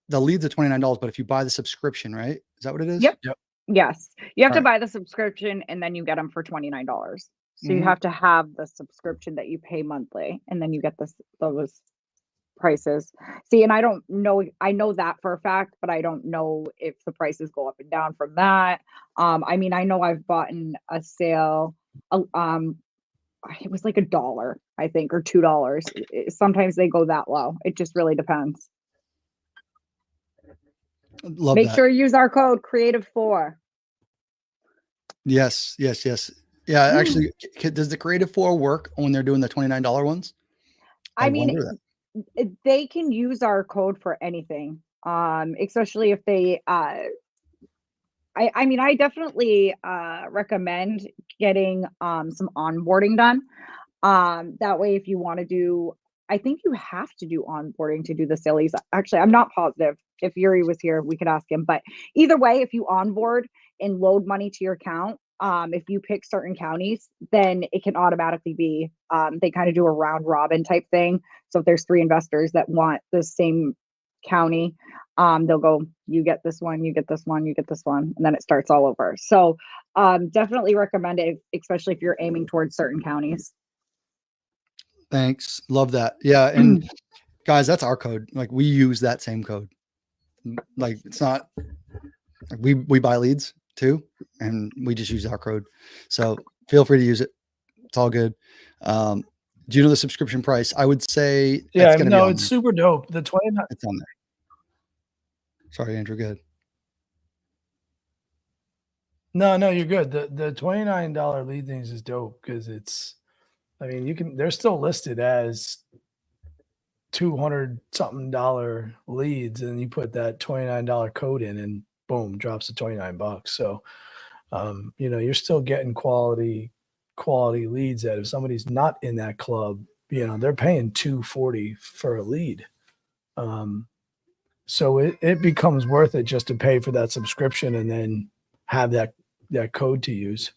The leads are $29, but if you buy the subscription, right? Is that what it is? Yep. Yep. Yes. You have All to right. buy the subscription and then you get them for $29. So you have to have the subscription that you pay monthly and then you get those prices. See, and I don't know, I know that for a fact, but I don't know if the prices go up and down from that. I mean, I know I've bought in a sale, it was like $1, I think, or $2. Sometimes they go that low. It just really depends. Love Make that. sure you use our code Creative4. Yes. Yeah, actually, does the Creative 4 work when they're doing the $29 ones? I mean, they can use our code for anything, especially if they I mean, I definitely recommend getting some onboarding done. That way, if you want to do, I think you have to do onboarding to do the sillies. Actually, I'm not positive. If Yuri was here, we could ask him. But either way, if you onboard and load money to your account, if you pick certain counties, then it can automatically be, they kind of do a round robin type thing. So if there's 3 investors that want the same county, they'll go, you get this one, you get this one, you get this one, and then it starts all over. So definitely recommend it, especially if you're aiming towards certain counties. Thanks. Love that. Yeah. And guys, that's our code. Like we use that same code. Like it's not, we buy leads too, and we just use our code. So feel free to use it. It's all good. Do you know the subscription price? I would say Yeah, gonna no, be it's super dope. The 29. it's on there. Sorry, Andrew, go ahead. No, you're good. The $29 lead things is dope because it's, I mean, they're still listed as 200 something dollar leads, and you put that $29 code in, and boom, drops to $29. So, you're still getting quality leads that if somebody's not in that club, they're paying $240 for a lead. So it becomes worth it just to pay for that subscription and then have that code to use.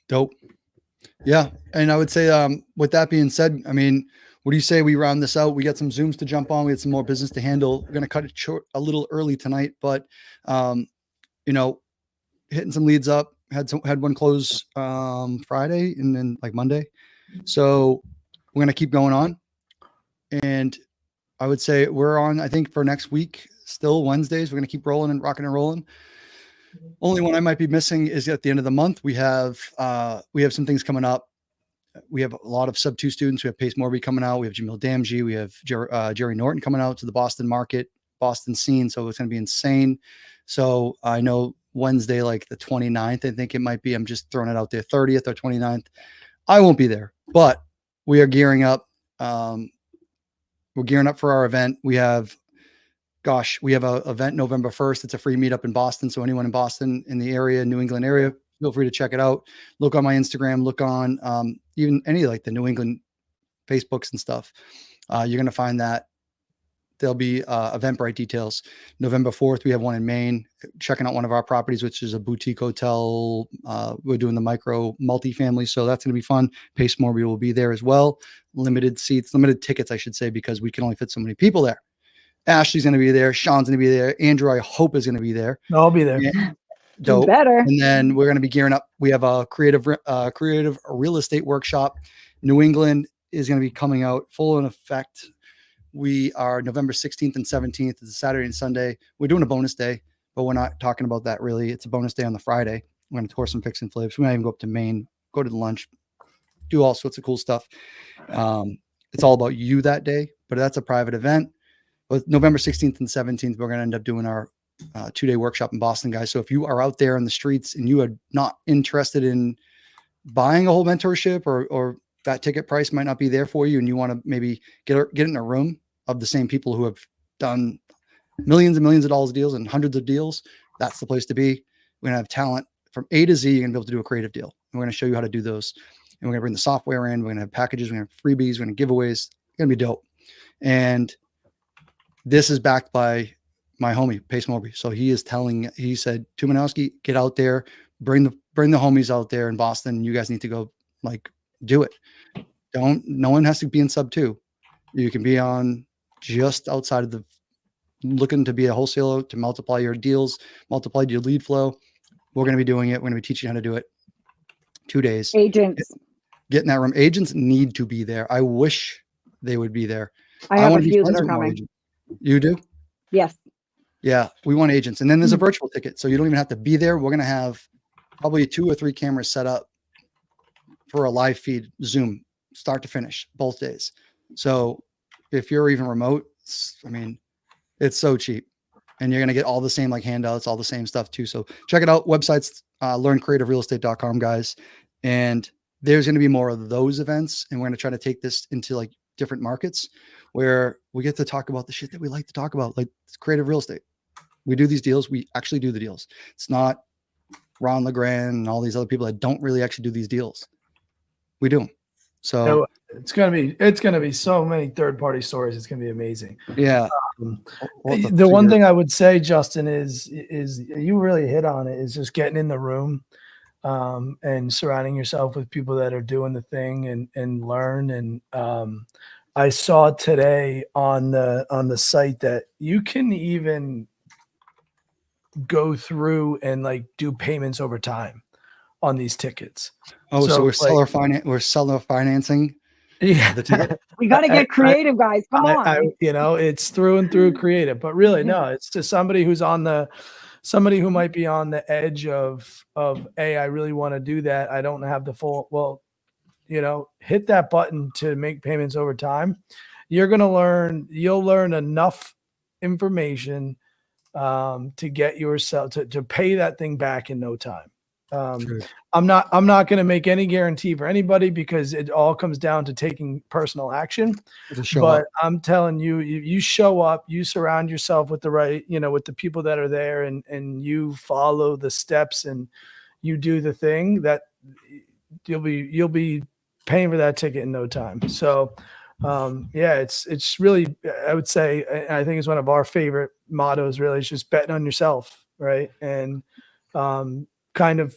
Dope. Yeah. And I would say, with that being said, I mean, what do you say we round this out? We got some Zooms to jump on. We had some more business to handle. We're going to cut it short a little early tonight, but, hitting some leads up, had one close, Friday and then like Monday. So we're going to keep going on. And I would say we're on, I think for next week, still Wednesdays, we're going to keep rolling and rocking and rolling. Only one I might be missing is at the end of the month. We have some things coming up. We have a lot of sub-2 students. We have Pace Morby coming out. We have Jamil Damji. We have Jerry Norton coming out to the Boston market, Boston scene. So it's going to be insane. So I know Wednesday, like the 29th, I think it might be. I'm just throwing it out there, 30th or 29th. I won't be there, but we are gearing up. We're gearing up for our event. We have an event November 1st. It's a free meetup in Boston. So anyone in Boston, in the area, New England area, feel free to check it out. Look on my Instagram, look on even any like the New England Facebooks and stuff. You're going to find that there'll be Eventbrite details. November 4th, we have one in Maine, checking out one of our properties, which is a boutique hotel. We're doing the micro multifamily. So that's going to be fun. Pace Morby will be there as well. Limited tickets, I should say, because we can only fit so many people there. Ashley's going to be there. Sean's going to be there. Andrew, I hope, is going to be there. I'll be there. Yeah. Dope. Better. And then we're going to be gearing up. We have a creative real estate workshop. New England is going to be coming out full in effect. We are November 16th and 17th. It's a Saturday and Sunday. We're doing a bonus day, but we're not talking about that really. It's a bonus day on the Friday. We're going to tour some fix and flips. We might even go up to Maine, go to the lunch, do all sorts of cool stuff. It's all about you that day, but that's a private event. But November 16th and 17th, we're going to end up doing our 2-day workshop in Boston, guys. So if you are out there in the streets and you are not interested in buying a whole mentorship, or that ticket price might not be there for you, and you want to maybe get in a room of the same people who have done millions and millions of dollars of deals and hundreds of deals, that's the place to be. We're going to have talent from A to Z. You're going to be able to do a creative deal. And we're going to show you how to do those. And we're going to bring the software in. We're going to have packages. We're going to have freebies. We're going to have giveaways. It's going to be dope. And this is backed by my homie, Pace Morby. So he said, Tuminowski, get out there, bring the homies out there in Boston. You guys need to go do it. No one has to be in sub-2. You can be on just outside of looking to be a wholesaler, to multiply your deals, multiply your lead flow. We're going to be doing it. We're going to be teaching you how to do it. 2 days. Agents. Get in that room. Agents need to be there. I wish they would be there. I have want a to be few friends that are with more coming. agents. You do? Yes. Yeah, we want agents. And then there's a virtual ticket. So you don't even have to be there. We're going to have probably 2 or 3 cameras set up for a live feed, Zoom, start to finish, both days. So if you're even remote, it's so cheap. And you're going to get all the same handouts, all the same stuff too. So check it out. Websites, learncreativerealestate.com, guys. And there's going to be more of those events. And we're going to try to take this into different markets where we get to talk about the shit that we like to talk about, like creative real estate. we do these deals. We actually do the deals. It's not Ron LeGrand and all these other people that don't really actually do these deals. We do them. So it's gonna be so many third-party stories. It's gonna be amazing. yeah. The one thing I would say, Justin, is you really hit on it, is just getting in the room and surrounding yourself with people that are doing the thing and learn. And I saw today on the site that you can even go through and like do payments over time on these tickets. Oh, so we're seller financing. Yeah, the ticket. We got to get creative, guys. Come on. It's through and through creative, but really, no, it's to somebody who might be on the edge of, hey, I really want to do that. I don't have the full, well, hit that button to make payments over time. You'll learn enough information to get yourself to pay that thing back in no time. Sure. I'm not going to make any guarantee for anybody, because it all comes down to taking personal action. But I'm telling you, you show up, you surround yourself with the right, with the people that are there, and you follow the steps and you do the thing, that you'll be paying for that ticket in no time. So it's really, I would say, I think it's one of our favorite mottos, really, is just betting on yourself, right? And kind of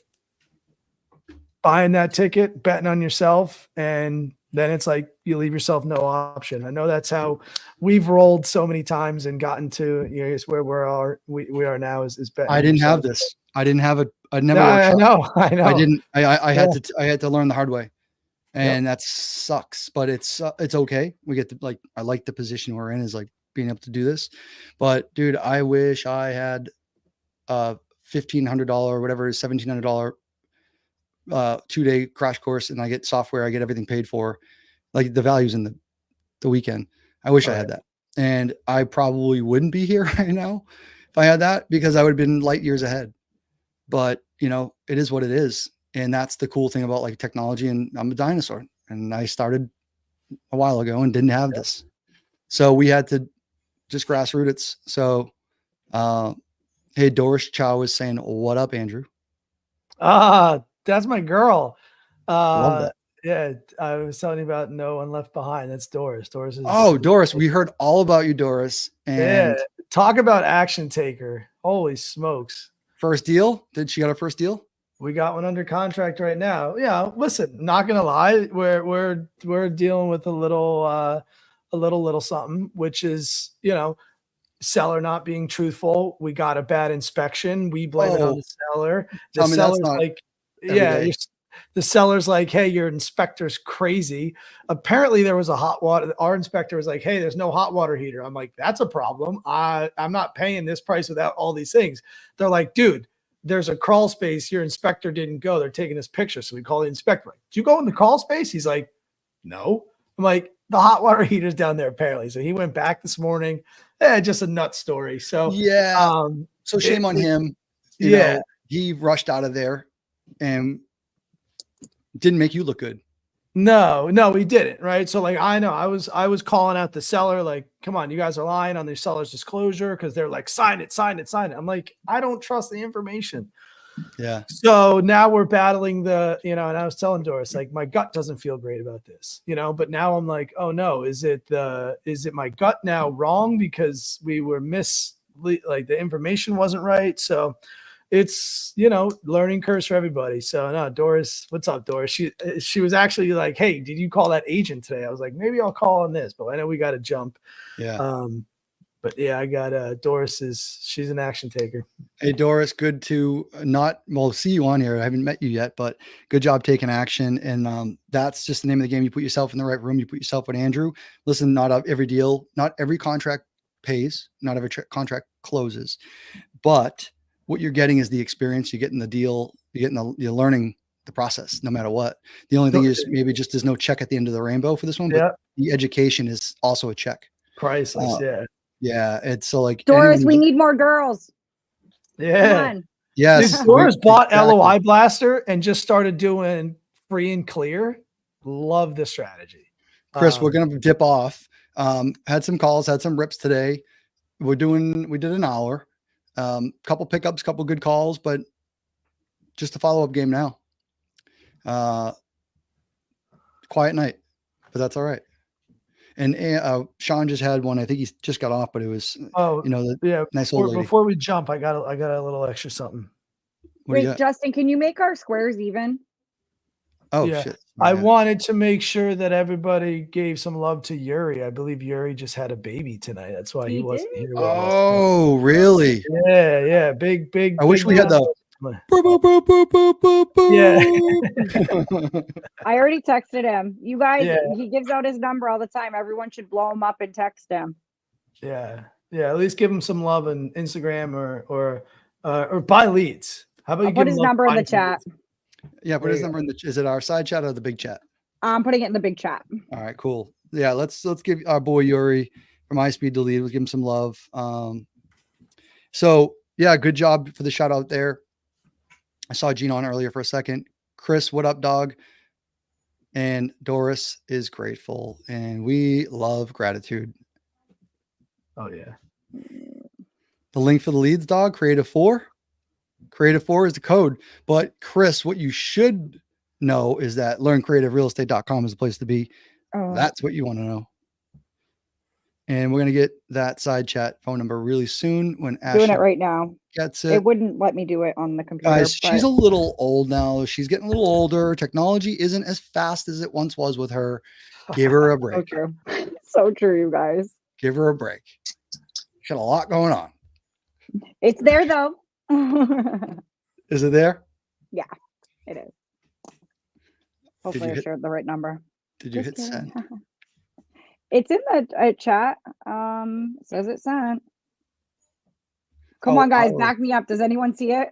buying that ticket, betting on yourself, and then it's like you leave yourself no option. I know that's how we've rolled so many times and gotten to where we are now is betting. I didn't have this. I didn't have I never. No, I know. I didn't. I had to learn the hard way, and that sucks. But it's okay. We get to I like the position we're in, is like being able to do this. But dude, I wish I had $1,500 or whatever it is, $1,700 2-day crash course, and I get software, I get everything paid for, like the values in the weekend. I wish I had that, and I probably wouldn't be here right now if I had that, because I would have been light years ahead. But it is what it is, and that's the cool thing about like technology. And I'm a dinosaur, and I started a while ago and didn't have this, so we had to just grassroots it. So hey, Doris Chow was saying, "What up, Andrew?" That's my girl. Love that. Yeah, I was telling you about No One Left Behind. That's Doris. Doris is. Oh, Doris, we heard all about you, Doris. And talk about action taker. Holy smokes! First deal? Did she got her first deal? We got one under contract right now. Yeah, listen, not gonna lie, we're dealing with a little something, which is seller not being truthful. We got a bad inspection. We blame it on the seller. The seller's like, the seller's like, hey, your inspector's crazy. Apparently there was a hot water. Our inspector was like, hey, there's no hot water heater. I'm like, that's a problem. I'm not paying this price without all these things. They're like, dude, there's a crawl space. Your inspector didn't go. They're taking this picture. So we call the inspector. Like, did you go in the crawl space? He's like, no. I'm like, the hot water heater's down there apparently. So he went back this morning. Just a nut story. So so shame on him. You know, he rushed out of there and didn't make you look good. No, he didn't. Right. So like, I know I was calling out the seller, like, come on, you guys are lying on their seller's disclosure, because they're like, sign it. I'm like, I don't trust the information. Yeah. So now we're battling and I was telling Doris, like, my gut doesn't feel great about this, but now I'm like, oh no, is it my gut now wrong because we were like the information wasn't right? So it's, learning curves for everybody. So no, Doris, what's up, Doris? She was actually like, hey, did you call that agent today? I was like, maybe I'll call on this, but I know we got to jump. Yeah. But yeah, I got she's an action taker. Hey, Doris, good to see you on here. I haven't met you yet, but good job taking action. And that's just the name of the game. You put yourself in the right room. You put yourself with Andrew. Listen, not every deal, not every contract pays, not every contract closes, but what you're getting is the experience. You're getting the deal. You're learning the process, no matter what. The only thing is maybe just there's no check at the end of the rainbow for this one, but the education is also a check. Priceless. Yeah, it's so like Doris, we need more girls. Yeah. Yes. Dude, Doris bought LOI Blaster and just started doing free and clear. Love the strategy. Chris, we're gonna dip off. Had some calls, had some rips today. We did an hour. Couple pickups, couple good calls, but just a follow-up game now. Quiet night, but that's all right. And Shaun just had one. I think he just got off, but it was yeah. nice old lady. Before we jump, I got a little extra something. What do you Wait, got? Justin, can you make our squares even? Oh Yeah. shit! I Yeah. wanted to make sure that everybody gave some love to Yuri. I believe Yuri just had a baby tonight. That's why he He wasn't did? here with us. Oh, really? Yeah. Big. I wish we had the. Yeah. I already texted him. You guys, Yeah. he gives out his number all the time. Everyone should blow him up and text him. Yeah. At least give him some love on Instagram or buy leads. How about I'll you put give his him love number in the buying some chat. leads? Yeah, put There his you number in the. Is it our side chat or the big chat? I'm putting it in the big chat. All right, cool. Yeah, let's give our boy Yuri from Ispeed the lead. Let's give him some love. So yeah, good job for the shout out there. I saw Gene on earlier for a second. Chris, what up, dog? And Doris is grateful, and we love gratitude. Oh yeah. The link for the leads, dog. Creative 4. Creative 4 is the code. But Chris, what you should know is that learncreativerealestate.com is the place to be. Oh, That's what you want to know. And we're going to get that side chat phone number really soon when doing Ashley it right now. gets It it. wouldn't let me do it on the computer. Guys, she's but- a little old now. She's getting a little older. Technology isn't as fast as it once was with her. Give her a so break. true. So true, you guys. Give her a break. She's got a lot going on. It's there though. Is it there? It is. Hopefully I hit- shared the right number. Did you Just hit kidding. send? It's in the chat. It says it sent. Come Oh, on, guys, oh. back me up. Does anyone see it?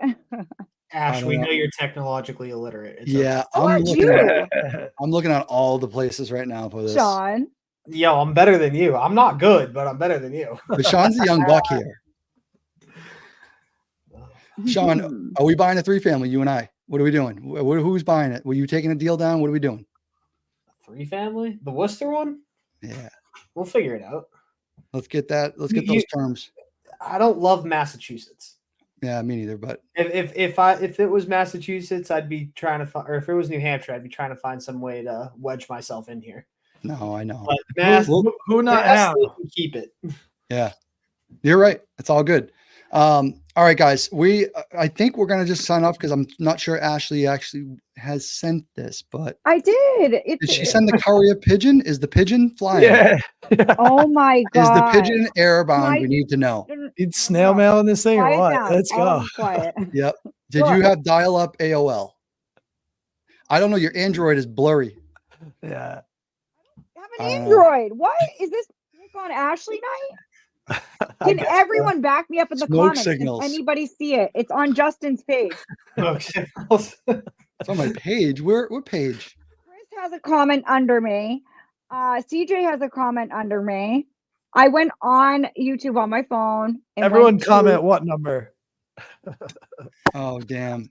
Ash, don't we know. know you're technologically illiterate. It's Yeah, How I'm about looking you, at I'm looking at all the places right now for this. Shaun? okay. Yo, I'm better than you. I'm not good, but I'm better than you. But Sean's the young buck here. Shaun, are we buying a 3-family? You and I. What are we doing? Who's buying it? Were you taking a deal down? What are we doing? 3-family? The Worcester one? Yeah, We'll figure it out. let's get that. Let's get You- those terms. I don't love Massachusetts. Yeah, me neither. But If it was Massachusetts, I'd be trying to find, or if it was New Hampshire, I'd be trying to find some way to wedge myself in here. no, I know. But Mass, Who not Mass, how? they can keep it. Yeah, you're right. It's all good. All right, guys. I think we're gonna just sign off because I'm not sure Ashley actually has sent this, but I did. did she send the courier pigeon? Is the pigeon flying? Yeah. Oh my Is the god. pigeon airbound? My- We need to know. Need snail mail in this thing or Quiet what? down. Let's All go. of you quiet. Yep. Did you have dial-up AOL? I don't know. Your Android is blurry. Yeah. Have an Android. What is this on Ashley night? Can everyone back me up in the Smoke comments? signals. Does anybody see it? It's on Justin's page. Okay. It's on my page. What page? Chris has a comment under me. CJ has a comment under me. I went on YouTube on my phone. And Everyone went to- comment what number? Oh, damn.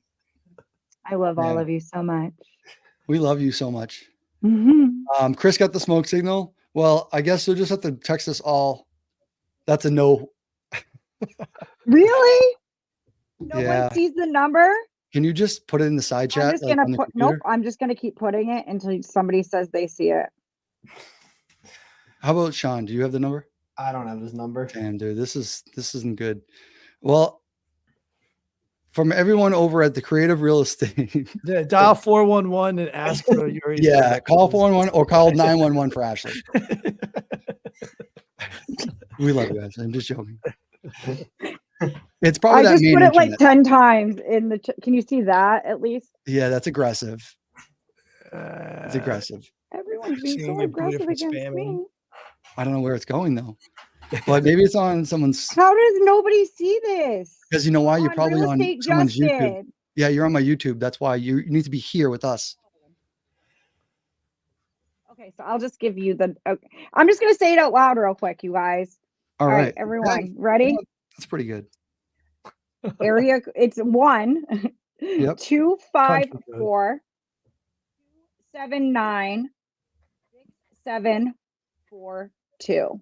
I love all Yeah. of you so much. We love you so much. Mhm. Chris got the smoke signal. Well, I guess you'll just have to text us all. That's a no. Really? No Yeah. one sees the number? Can you just put it in the side chat? I'm just like, gonna on the put computer? nope. I'm just gonna keep putting it until somebody says they see it. How about Shaun? Do you have the number? I don't have his number. Damn, dude, this isn't good. Well, from everyone over at the Creative Real Estate, Yeah, dial 411 and ask for your yeah, call 411 or call 911 for Ashley. We love you guys. I'm just joking. It's probably I that just main put it like internet. 10 times in the. Can you see that at least? Yeah, that's aggressive. Uh, It's aggressive. Everyone's being seeing so your booty aggressive for against spamming. me. I don't know where it's going though, but maybe it's on someone's. How does nobody see this? Because you know why? You're On probably Real on Estate someone's YouTube. Justin. Yeah, you're on my YouTube. That's why you need to be here with us. Okay, so I'll just give you the. Okay. I'm just gonna say it out loud real quick, you guys. All right, everyone, ready? That's pretty good. Area. It's 1 Yep. 254 79 6742.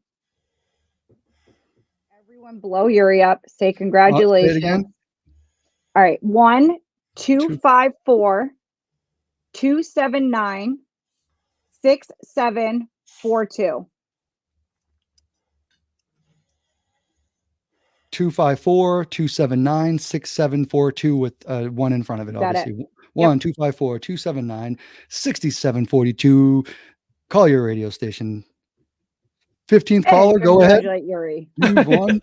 Everyone blow Yuri up. Say Say it congratulations. again. All right. 1-254-279-6742. 254-279-6742 with one in front of it, Got it. obviously. 1-254-279-6742. Call your radio station. 15th Hey, caller, go ahead. congratulate Yuri. You've won.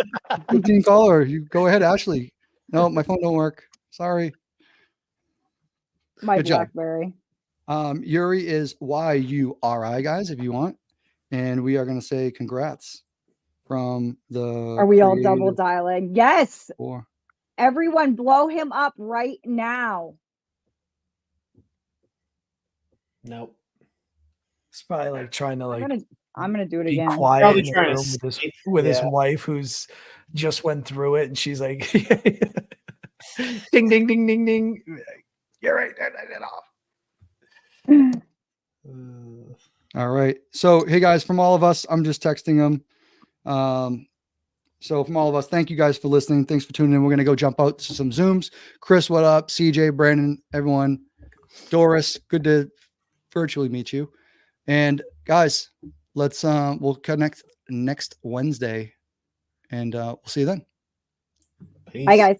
15th caller, you go ahead, Ashley. No, my phone don't work. Sorry. My Good job. BlackBerry. Yuri is YURI, guys, if you want. And we are going to say congrats from the. Are we all double dialing? Yes. Four. Everyone blow him up right now. Nope. It's probably like trying to like I'm gonna do it be again. quiet Probably in the trying to room sleep. with his Yeah. wife who's just went through it, and she's like, "Ding, ding, ding, ding, ding." You're right. Turn it off. All right. So, hey guys, from all of us, I'm just texting them. So from all of us, thank you guys for listening. Thanks for tuning in. We're going to go jump out to some Zooms. Chris, what up? CJ, Brandon, everyone. Doris, good to virtually meet you. And guys, let's we'll connect next Wednesday, and we'll see you then. Peace. Bye, guys.